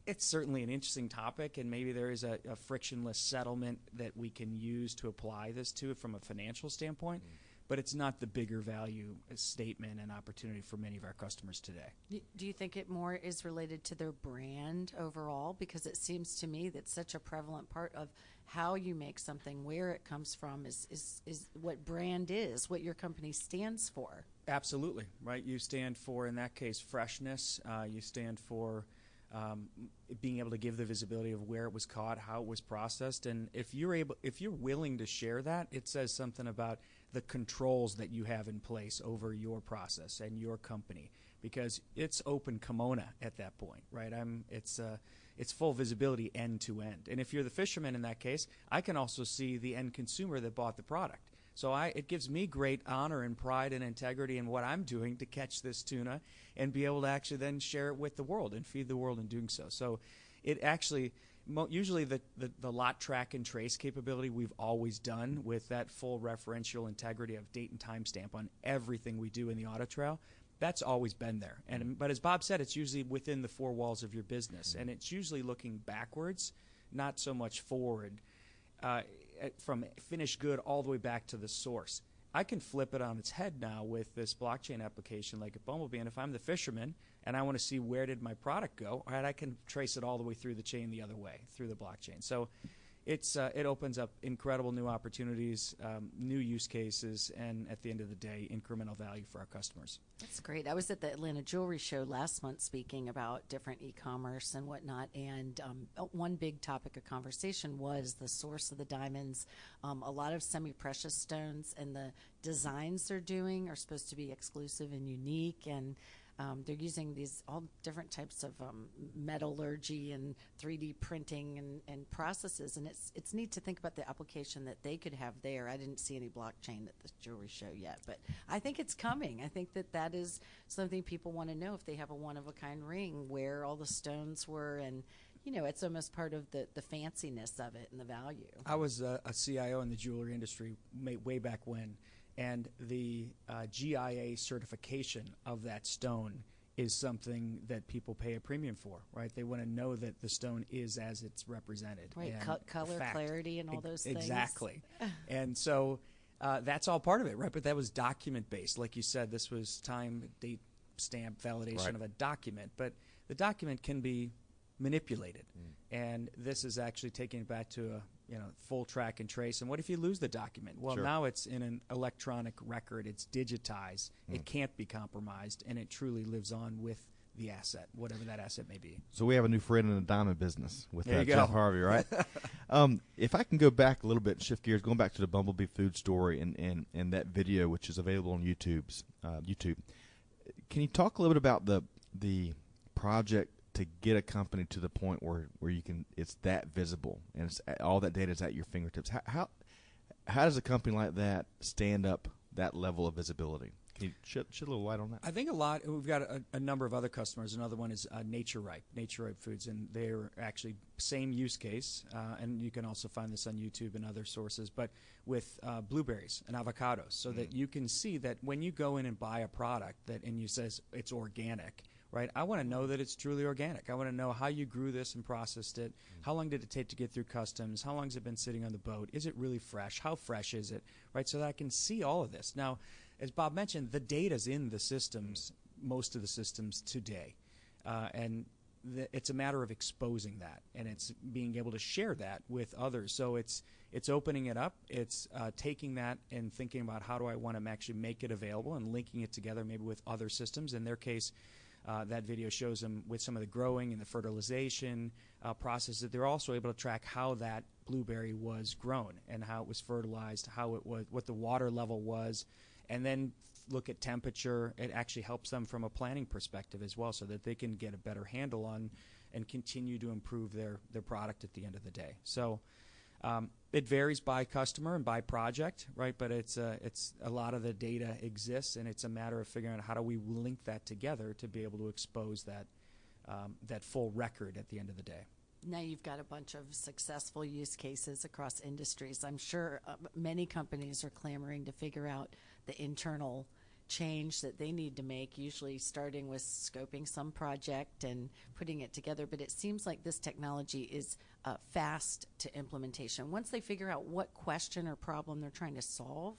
It's certainly an interesting topic, and maybe there is a frictionless settlement that we can use to apply this to from a financial standpoint. But it's not the bigger value statement and opportunity for many of our customers today. Do you think it more is related to their brand overall? Because it seems to me that such a prevalent part of how you make something, where it comes from, is what brand is, what your company stands for. Absolutely, right? You stand for, in that case, freshness. You stand for being able to give the visibility of where it was caught, how it was processed, and if you're willing to share that, it says something about the controls that you have in place over your process and your company, because it's open kimono at that point, right? It's full visibility end to end, and if you're the fisherman in that case, I can also see the end consumer that bought the product. So it gives me great honor and pride and integrity in what I'm doing to catch this tuna and be able to actually then share it with the world and feed the world in doing so. So it actually, usually the lot track and trace capability we've always done with that full referential integrity of date and timestamp on everything we do in the audit trail, that's always been there. But as Bob said, it's usually within the four walls of your business, and it's usually looking backwards, not so much forward. From finished good all the way back to the source. I can flip it on its head now with this blockchain application like a Bumblebee, and if I'm the fisherman and I want to see where did my product go, all right, I can trace it all the way through the chain the other way, through the blockchain. So it opens up incredible new opportunities, new use cases, and at the end of the day, incremental value for our customers. That's great. I was at the Atlanta Jewelry Show last month speaking about different e-commerce and whatnot, and one big topic of conversation was the source of the diamonds. A lot of semi-precious stones and the designs they're doing are supposed to be exclusive and unique, and they're using these all different types of metallurgy and 3D printing and processes, and it's neat to think about the application that they could have there. I didn't see any blockchain at the jewelry show yet, but I think it's coming. I think that is something people want to know if they have a one-of-a-kind ring, where all the stones were, and it's almost part of the fanciness of it and the value. I was a CIO in the jewelry industry way back when, and the GIA certification of that stone is something that people pay a premium for, right? They want to know that the stone is as it's represented. Right, And color, clarity, and all those things. Exactly. And so that's all part of it, right? But that was document-based. Like you said, this was time, date, stamp validation of a document. But the document can be manipulated. And this is actually taking it back to a full track and trace. And what if you lose the document? Well, now it's in an electronic record. It's digitized. It can't be compromised, and it truly lives on with the asset, whatever that asset may be. So we have a new friend in the diamond business with There you go. Jeff Harvey, right? If I can go back a little bit and shift gears, going back to the Bumblebee food story and that video, which is available on YouTube. Can you talk a little bit about the project to get a company to the point where you can, it's that visible and it's all that data is at your fingertips? How does a company like that stand up that level of visibility? Can you shed a little light on that? I think we've got a number of other customers. Another one is Nature Ripe Foods, and they're actually same use case, and you can also find this on YouTube and other sources, but with blueberries and avocados, so that you can see that when you go in and buy a product and you says it's organic, right? I want to know that it's truly organic. I want to know how you grew this and processed it. How long did it take to get through customs? How long has it been sitting on the boat? Is it really fresh? How fresh is it? Right? So that I can see all of this. Now, as Bob mentioned, the data's in the systems, most of the systems today. And it's a matter of exposing that, and it's being able to share that with others. So it's opening it up. It's taking that and thinking about how do I want to actually make it available and linking it together maybe with other systems. In their case, that video shows them with some of the growing and the fertilization process that they're also able to track how that blueberry was grown and how it was fertilized, how it was, what the water level was, and then look at temperature. It actually helps them from a planning perspective as well, so that they can get a better handle on and continue to improve their product at the end of the day. So it varies by customer and by project, right? But it's a lot of the data exists, and it's a matter of figuring out how do we link that together to be able to expose that full record at the end of the day. Now you've got a bunch of successful use cases across industries. I'm sure many companies are clamoring to figure out the internal change that they need to make, usually starting with scoping some project and putting it together. But it seems like this technology is fast to implementation. Once they figure out what question or problem they're trying to solve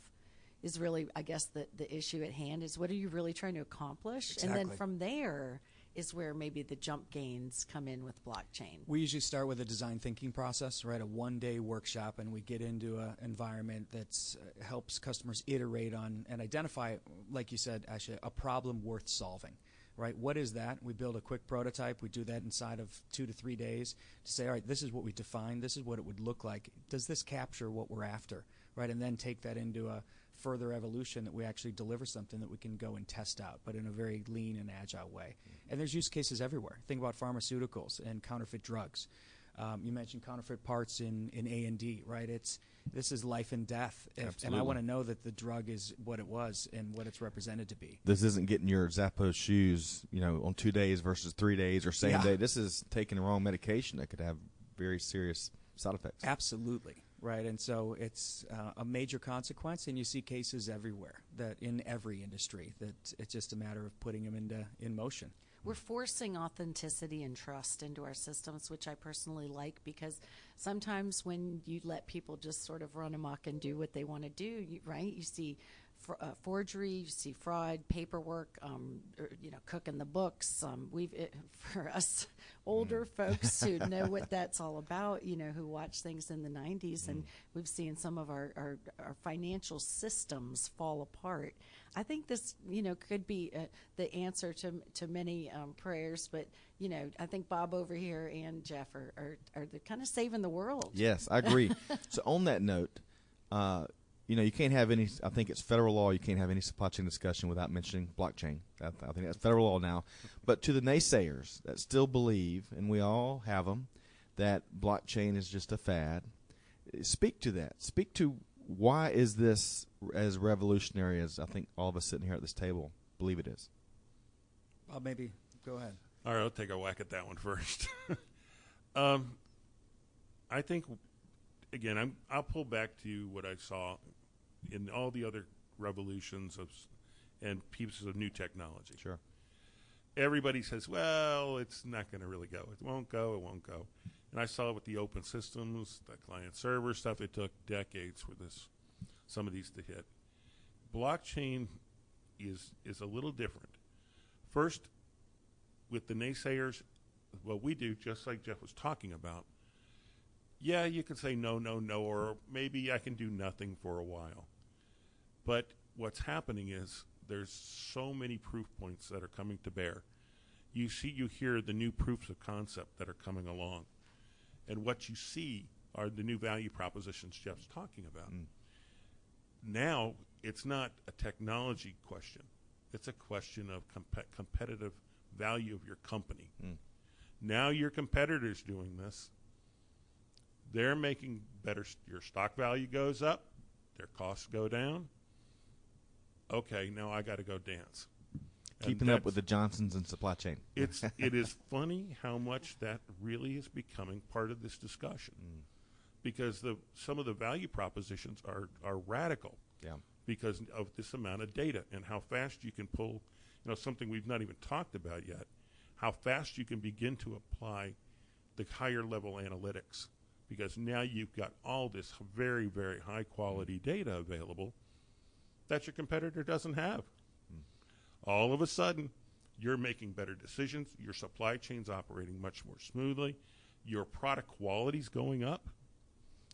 is really, I guess, the issue at hand is what are you really trying to accomplish? Exactly. And then from there is where maybe the jump gains come in with blockchain. We usually start with a design thinking process, right? A one-day workshop, and we get into an environment that helps customers iterate on and identify, like you said, actually, a problem worth solving, right? What is that? We build a quick prototype. We do that inside of 2 to 3 days to say, all right, this is what we defined. This is what it would look like. Does this capture what we're after, right? And then take that into a further evolution that we actually deliver something that we can go and test out, but in a very lean and agile way. And there's use cases everywhere. Think about pharmaceuticals and counterfeit drugs. You mentioned counterfeit parts in A&D, right? This is life and death, and I want to know that the drug is what it was and what it's represented to be. This isn't getting your Zappos shoes, on 2 days versus 3 days or same day. This is taking the wrong medication that could have very serious side effects. Absolutely. Right, and so it's a major consequence, and you see cases everywhere, that in every industry, that it's just a matter of putting them in motion. We're forcing authenticity and trust into our systems, which I personally like, because sometimes when you let people just sort of run amok and do what they want to do, right, you see forgery, you see fraud, paperwork, cooking the books. For us older folks who know what that's all about, who watch things in the 90s, and we've seen some of our financial systems fall apart. I think this, could be the answer to many prayers, but, I think Bob over here and Jeff are kind of saving the world. Yes, I agree. So on that note, you can't have any, I think it's federal law, you can't have any supply chain discussion without mentioning blockchain. I think that's federal law now. But to the naysayers that still believe, and we all have them, that blockchain is just a fad, speak to that. Speak to why is this as revolutionary as I think all of us sitting here at this table believe it is. Well, maybe go ahead. All right, I'll take a whack at that one first. I think, again, I'll pull back to what I saw in all the other revolutions and pieces of new technology. Sure. Everybody says, well, it's not going to really go. It won't go. It won't go. And I saw with the open systems, the client server stuff, it took decades for some of these to hit. Blockchain is a little different. First, with the naysayers, what we do, just like Jeff was talking about, yeah, you can say no, no, no, or maybe I can do nothing for a while. But what's happening is there's so many proof points that are coming to bear. You hear the new proofs of concept that are coming along. And what you see are the new value propositions Jeff's talking about. Now, it's not a technology question. It's a question of competitive value of your company. Now your competitor's doing this. They're making better. Your stock value goes up. Their costs go down. Okay, now I got to go dance. Keeping up with the Johnsons and supply chain. It is funny how much that really is becoming part of this discussion, because some of the value propositions are radical. Yeah. Because of this amount of data and how fast you can pull, something we've not even talked about yet, how fast you can begin to apply the higher level analytics, because now you've got all this very, very high quality data available that your competitor doesn't have. All of a sudden, you're making better decisions. Your supply chain's operating much more smoothly. Your product quality's going up.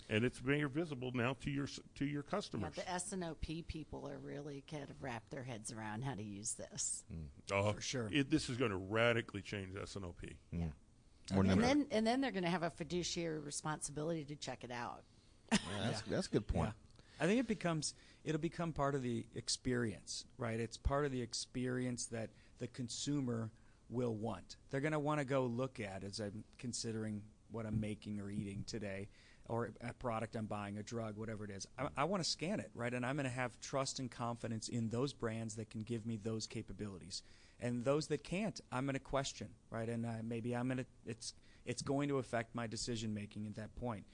And it's very visible now to your customers. Yeah, the S&OP people are really kind of wrap their heads around how to use this. Oh, For sure. This is going to radically change S&OP. Yeah. And then they're going to have a fiduciary responsibility to check it out. That's a good point. Yeah. I think it'll become part of the experience, right? It's part of the experience that the consumer will want. They're going to want to go look at, as I'm considering what I'm making or eating today, or a product I'm buying, a drug, whatever it is. I want to scan it, right? And I'm going to have trust and confidence in those brands that can give me those capabilities. And those that can't, I'm going to question, right? And maybe it's going to affect my decision making at that point.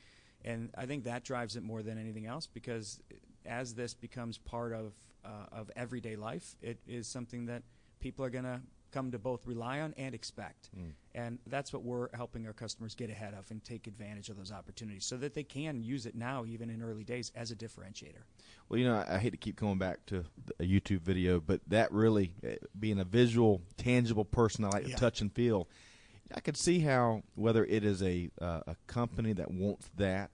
And I think that drives it more than anything else, because as this becomes part of everyday life, it is something that people are going to come to both rely on and expect. And that's what we're helping our customers get ahead of and take advantage of those opportunities so that they can use it now, even in early days, as a differentiator. Well, I hate to keep going back to a YouTube video, but that really, being a visual, tangible person I like to touch and feel, I could see how, whether it is a company that wants that,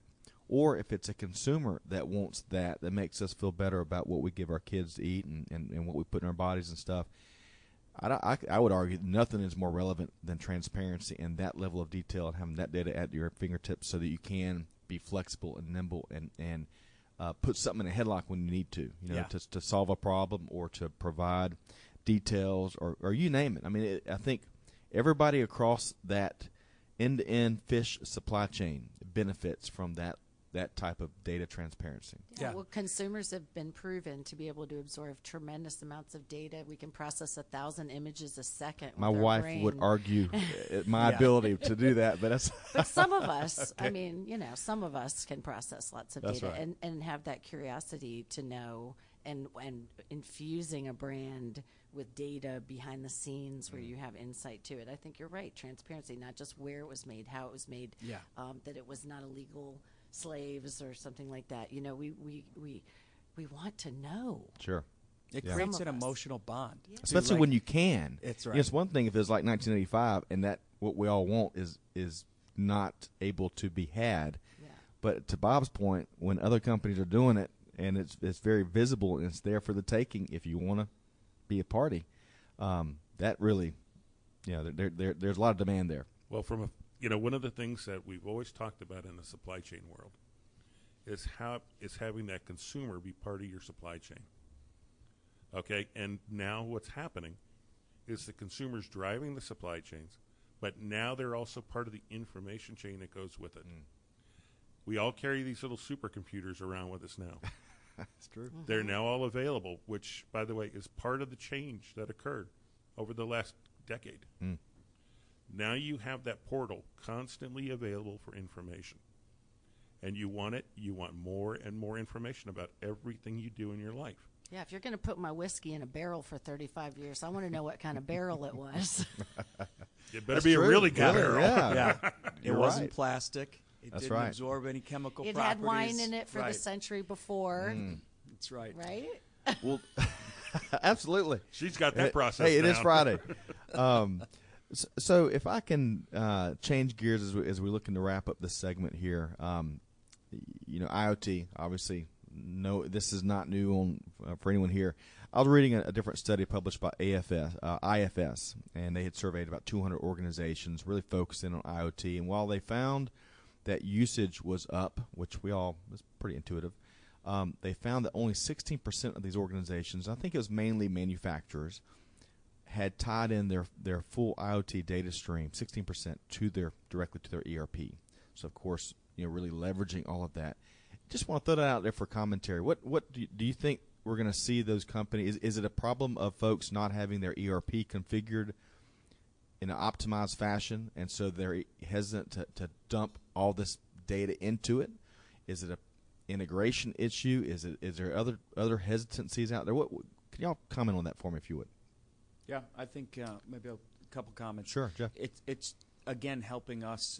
or if it's a consumer that wants that makes us feel better about what we give our kids to eat and what we put in our bodies and stuff. I would argue nothing is more relevant than transparency and that level of detail and having that data at your fingertips so that you can be flexible and nimble and put something in a headlock when you need to, to solve a problem or to provide details or you name it. I mean, I think everybody across that end-to-end fish supply chain benefits from that type of data transparency. Yeah, well, consumers have been proven to be able to absorb tremendous amounts of data. We can process 1,000 images a second. My with our wife brain. would argue my ability to do that, but that's. But some of us, I mean, some of us can process lots of That's data right. and have that curiosity to know and infusing a brand with data behind the scenes where you have insight to it. I think you're right. Transparency, not just where it was made, how it was made, that it was not illegal slaves or something like that. We want to know. Sure. It Yeah. creates Some an of us. emotional bond. too, Especially right? when you can. It's You know, right. it's one thing if it's like 1985 and that what we all want is not able to be had. Yeah. But to Bob's point, when other companies are doing it and it's very visible and it's there for the taking if you want to be a party, that really, there's a lot of demand there. Well, one of the things that we've always talked about in the supply chain world is having that consumer be part of your supply chain. Okay, and now what's happening is the consumer's driving the supply chains, but now they're also part of the information chain that goes with it. We all carry these little supercomputers around with us now. That's true. They're now all available, which, by the way, is part of the change that occurred over the last decade. Now you have that portal constantly available for information. And you want it, you want more and more information about everything you do in your life. Yeah, if you're going to put my whiskey in a barrel for 35 years, I want to know what kind of barrel it was. It better That's be true. a really good Really, barrel. yeah. It You're wasn't right. plastic. It That's didn't right. absorb any chemical It properties. had wine in it for the Right. century before, That's right. right? Well, absolutely. She's got that process Hey, it is down. Friday. So if I can change gears as we're looking to wrap up this segment here, IoT, obviously, no, this is not new for anyone here. I was reading a different study published by IFS, and they had surveyed about 200 organizations, really focusing on IoT. And while they found that usage was up, which was pretty intuitive, they found that only 16% of these organizations, I think it was mainly manufacturers, had tied in their full IoT data stream, 16%, directly to their ERP. So of course, really leveraging all of that. Just want to throw that out there for commentary. What do you think we're going to see those companies? Is it a problem of folks not having their ERP configured in an optimized fashion, and so they're hesitant to dump all this data into it? Is it a integration issue? Is there other hesitancies out there? Can y'all comment on that for me, if you would? Yeah, I think maybe a couple comments. Sure, Jeff. It's again helping us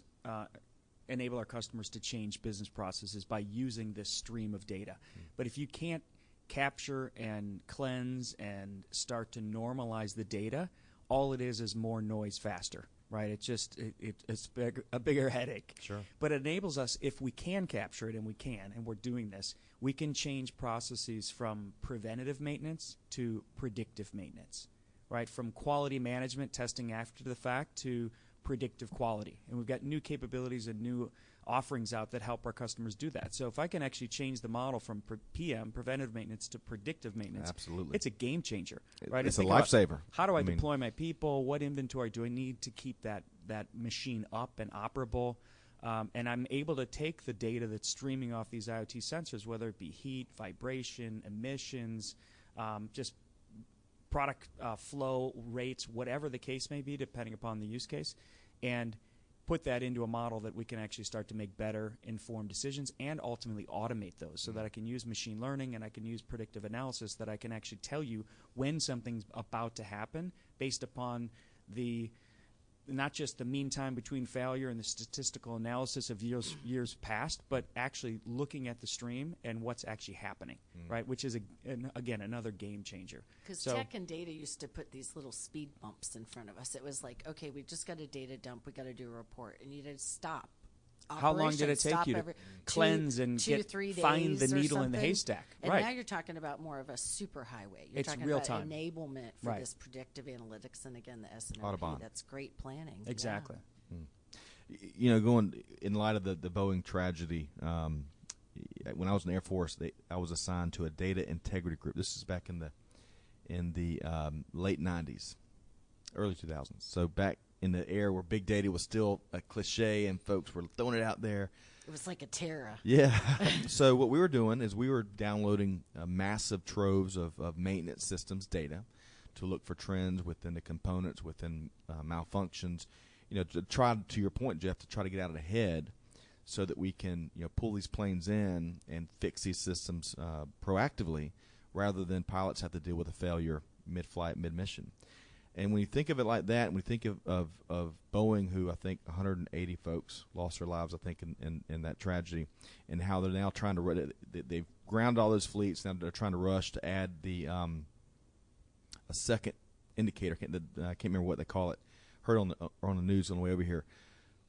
enable our customers to change business processes by using this stream of data. But if you can't capture and cleanse and start to normalize the data, all it is more noise faster, right? It's a bigger headache. Sure. But it enables us, if we can capture it, and we're doing this, we can change processes from preventative maintenance to predictive maintenance, right? From quality management, testing after the fact, to predictive quality. And we've got new capabilities and new offerings out that help our customers do that. So if I can actually change the model from preventive maintenance, to predictive maintenance, Absolutely. it's a game changer, right? It's And a think about, lifesaver. how do I I mean- deploy my people? What inventory do I need to keep that machine up and operable? And I'm able to take the data that's streaming off these IoT sensors, whether it be heat, vibration, emissions, just product flow rates, whatever the case may be, depending upon the use case, and put that into a model that we can actually start to make better informed decisions and ultimately automate those, so that I can use machine learning and I can use predictive analysis, that I can actually tell you when something's about to happen based upon not just the mean time between failure and the statistical analysis of years past, but actually looking at the stream and what's actually happening, right? Which is, again, another game changer. Because tech and data used to put these little speed bumps in front of us. It was like, okay, we just got a data dump. We got to do a report. And you did stop. How long did it take you to cleanse and find the needle in the haystack? And right. now you're talking about more of a super highway. You're It's talking real about time. enablement for Right. this predictive analytics, and again, the S&OP. Audubon. That's great planning. Exactly. Going in light of the Boeing tragedy, when I was in the Air Force, I was assigned to a data integrity group. This is back in the late 90s, early 2000s. So back in the era where big data was still a cliche and folks were throwing it out there. It was like a Terra. Yeah. So what we were doing is we were downloading massive troves of maintenance systems data to look for trends within the components, within malfunctions, to try, to your point, Jeff, to try to get out ahead so that we can pull these planes in and fix these systems proactively, rather than pilots have to deal with a failure mid-flight, mid-mission. And when you think of it like that, and we think of Boeing, who I think 180 folks lost their lives, I think, in that tragedy, and how they're now trying to they've ground all those fleets. Now they're trying to rush to add a second indicator. I can't remember what they call it. Heard on the news on the way over here,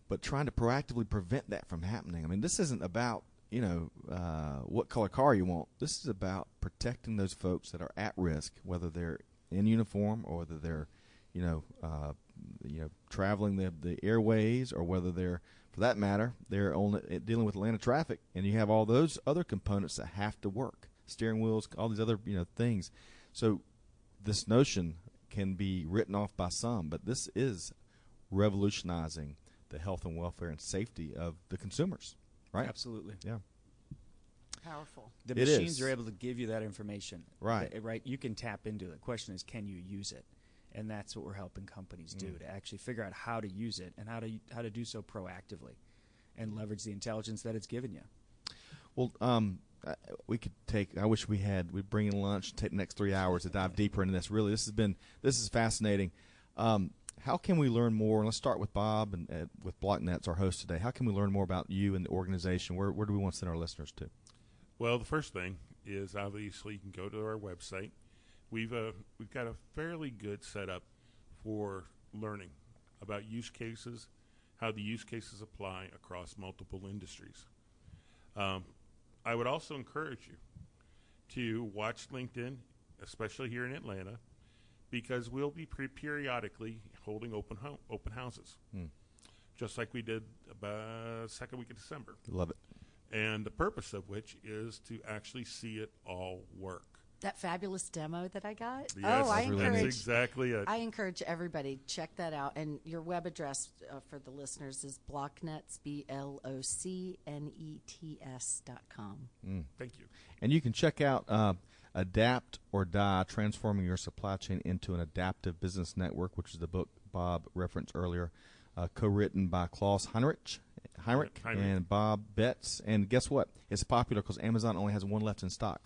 but trying to proactively prevent that from happening. I mean, this isn't about what color car you want. This is about protecting those folks that are at risk, whether they're in uniform or whether they're traveling the airways, or whether they're, for that matter, they're dealing with Atlanta traffic, and you have all those other components that have to work, steering wheels, all these other things. So this notion can be written off by some, but this is revolutionizing the health and welfare and safety of the consumers, right? Absolutely. Yeah. Powerful. The It machines is. are able to give you that information. Right. Right. You can tap into it. The question is, can you use it? And that's what we're helping companies do, to actually figure out how to use it and how to do so proactively and leverage the intelligence that it's given you. Well, we could take. I wish we'd bring in lunch. Take the next 3 hours to dive deeper into this. Really, this is fascinating. How can we learn more? Let's start with Bob and with BlockNet's our host today. How can we learn more about you and the organization? Where do we want to send our listeners to? Well, the first thing is obviously you can go to our website. We've got a fairly good setup for learning about use cases, how the use cases apply across multiple industries. I would also encourage you to watch LinkedIn, especially here in Atlanta, because we'll be periodically holding open houses, just like we did about second week of December. Love it. And the purpose of which is to actually see it all work. That fabulous demo that I got. Yes, I really encourage. neat. That's exactly it. I encourage everybody, check that out. And your web address for the listeners is BlockNets, BLOCNETS.com. Thank you. And you can check out Adapt or Die, Transforming Your Supply Chain into an Adaptive Business Network, which is the book Bob referenced earlier, co-written by Klaus Heinrich and Bob Betts. And guess what? It's popular because Amazon only has one left in stock.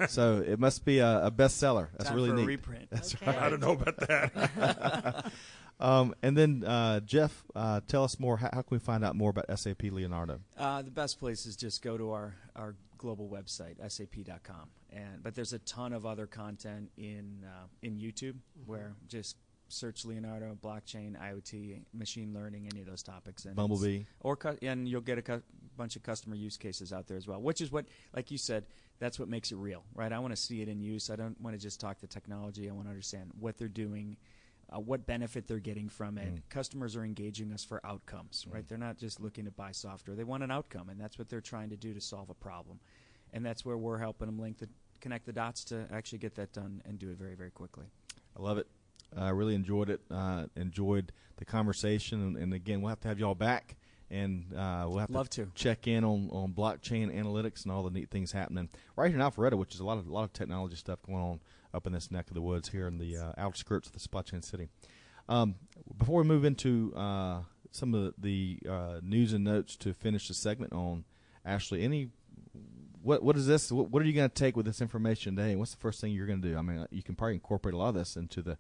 So it must be a bestseller. That's Time really for a neat. reprint. That's Okay. right. I don't know about that. And then, Jeff, tell us more. How can we find out more about SAP Leonardo? The best place is just go to our global website, sap.com. But there's a ton of other content in YouTube where just search Leonardo, blockchain, IoT, machine learning, any of those topics. And Bumblebee. And you'll get a bunch of customer use cases out there as well, which is what, like you said, that's what makes it real, right? I want to see it in use. I don't want to just talk the technology. I want to understand what they're doing, what benefit they're getting from it. Customers are engaging us for outcomes, right? They're not just looking to buy software. They want an outcome, and that's what they're trying to do to solve a problem. And that's where we're helping them connect the dots to actually get that done and do it very, very quickly. I love it. I really enjoyed it. Enjoyed the conversation. And again, we'll have to have y'all back. And we'll have to check in on blockchain analytics and all the neat things happening right here in Alpharetta, which is a lot of technology stuff going on up in this neck of the woods here in the outskirts of the supply chain city. Before we move into some of the news and notes to finish the segment on, Ashley, what is this? What are you going to take with this information today? What's the first thing you're going to do? I mean, you can probably incorporate a lot of this into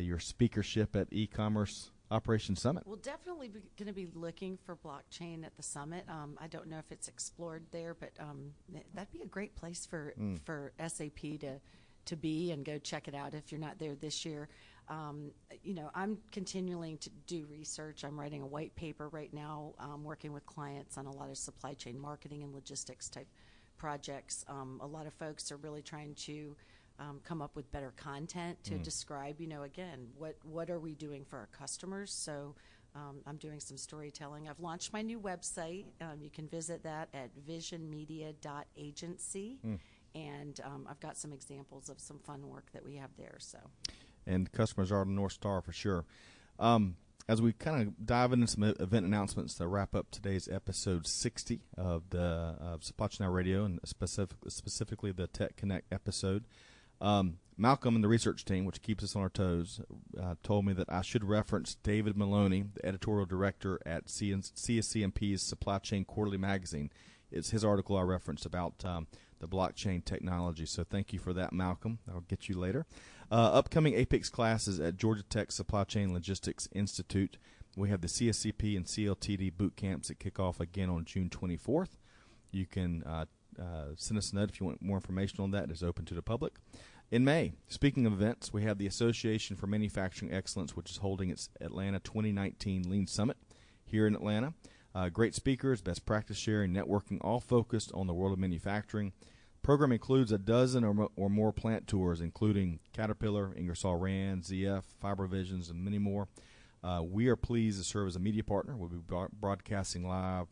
your speakership at E-commerce Operation Summit. We'll definitely be going to be looking for blockchain at the summit. I don't know if it's explored there, but that'd be a great place for SAP to be and go check it out if you're not there this year. I'm continuing to do research. I'm writing a white paper right now, working with clients on a lot of supply chain marketing and logistics type projects. A lot of folks are really trying to come up with better content to describe, again, what are we doing for our customers? So I'm doing some storytelling. I've launched my new website. You can visit that at visionmedia.agency. And I've got some examples of some fun work that we have there. So, and customers are the North Star for sure. As we kind of dive into some event announcements to wrap up today's episode 60 of the Supply Chain Now Radio, and specifically the Tech Connect episode, Malcolm and the research team, which keeps us on our toes, told me that I should reference David Maloney, the editorial director at CSCMP's Supply Chain Quarterly Magazine. It's his article I referenced about the blockchain technology. So thank you for that, Malcolm. I'll get you later. Upcoming APICS classes at Georgia Tech Supply Chain Logistics Institute. We have the CSCP and CLTD boot camps that kick off again on June 24th. You can send us a note if you want more information on that. It is open to the public. In May, speaking of events, we have the Association for Manufacturing Excellence, which is holding its Atlanta 2019 Lean Summit here in Atlanta. Great speakers, best practice sharing, networking, all focused on the world of manufacturing. Program includes a dozen or more plant tours, including Caterpillar, Ingersoll Rand, ZF, Fibervisions, and many more. We are pleased to serve as a media partner. We'll be broadcasting live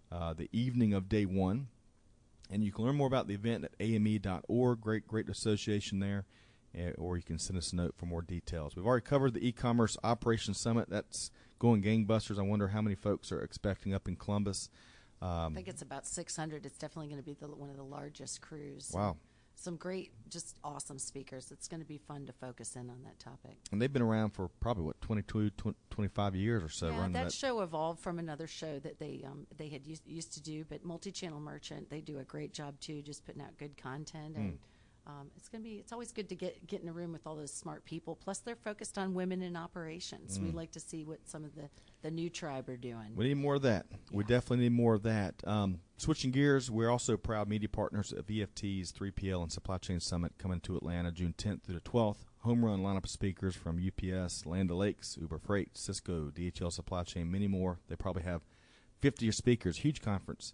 the evening of day one. And you can learn more about the event at ame.org. Great association there. Or you can send us a note for more details. We've already covered the e-commerce operations summit. That's going gangbusters. I wonder how many folks are expecting up in Columbus. I think it's about 600. It's definitely going to be one of the largest crews. Wow. some great, just awesome speakers. It's going to be fun to focus in on that topic. And they've been around for probably, 25 years or so. Yeah, that show evolved from another show that they had used to do, but Multi-Channel Merchant, they do a great job too, just putting out good content. And it's always good to get in a room with all those smart people. Plus, they're focused on women in operations. We like to see what some of the new tribe are doing. We need more of that. Yeah. We definitely need more of that. Switching gears, we're also proud media partners of VFT's 3PL and Supply Chain Summit coming to Atlanta June 10th through the 12th. Home run lineup of speakers from UPS, Land O'Lakes, Uber Freight, Cisco, DHL Supply Chain, many more. They probably have 50 speakers. Huge conference.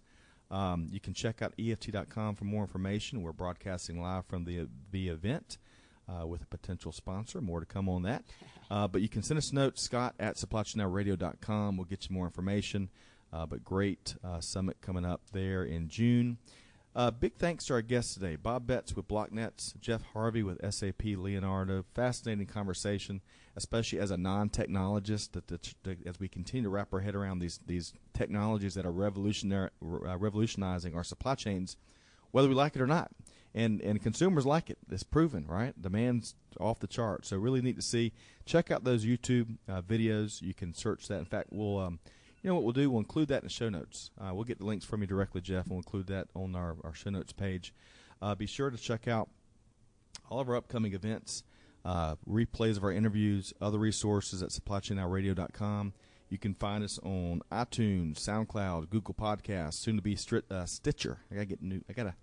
You can check out EFT.com for more information. We're broadcasting live from the event with a potential sponsor. More to come on that. But you can send us a note, Scott@SupplyChainNowRadio.com. We'll get you more information. But great summit coming up there in June. Big thanks to our guests today, Bob Betts with BlockNets, Jeff Harvey with SAP Leonardo. Fascinating conversation, especially as a non-technologist, as we continue to wrap our head around these technologies that are revolutionizing our supply chains, whether we like it or not. And consumers like it. It's proven, right? Demand's off the chart. So really neat to see. Check out those YouTube videos. You can search that. In fact, we'll you know what we'll do? We'll include that in the show notes. We'll get the links from you directly, Jeff, and we'll include that on our show notes page. Be sure to check out all of our upcoming events, replays of our interviews, other resources at SupplyChainNowRadio.com. You can find us on iTunes, SoundCloud, Google Podcasts, soon to be Stitcher. I gotta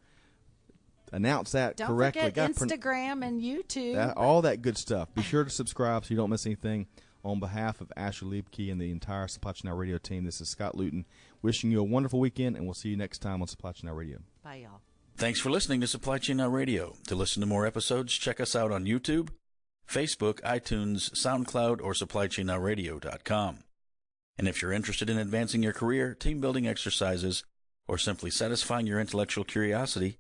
announce that correctly. Don't forget Instagram and YouTube. All that good stuff. Be sure to subscribe so you don't miss anything. On behalf of Asher Liebke and the entire Supply Chain Now Radio team, this is Scott Luton wishing you a wonderful weekend, and we'll see you next time on Supply Chain Now Radio. Bye, y'all. Thanks for listening to Supply Chain Now Radio. To listen to more episodes, check us out on YouTube, Facebook, iTunes, SoundCloud, or SupplyChainNowRadio.com. And if you're interested in advancing your career, team-building exercises, or simply satisfying your intellectual curiosity,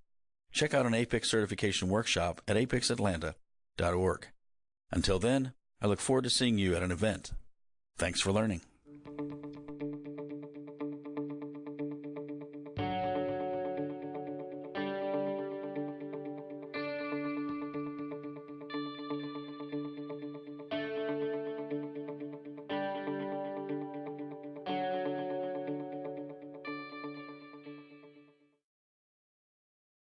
check out an APIX certification workshop at apixatlanta.org. Until then, I look forward to seeing you at an event. Thanks for learning.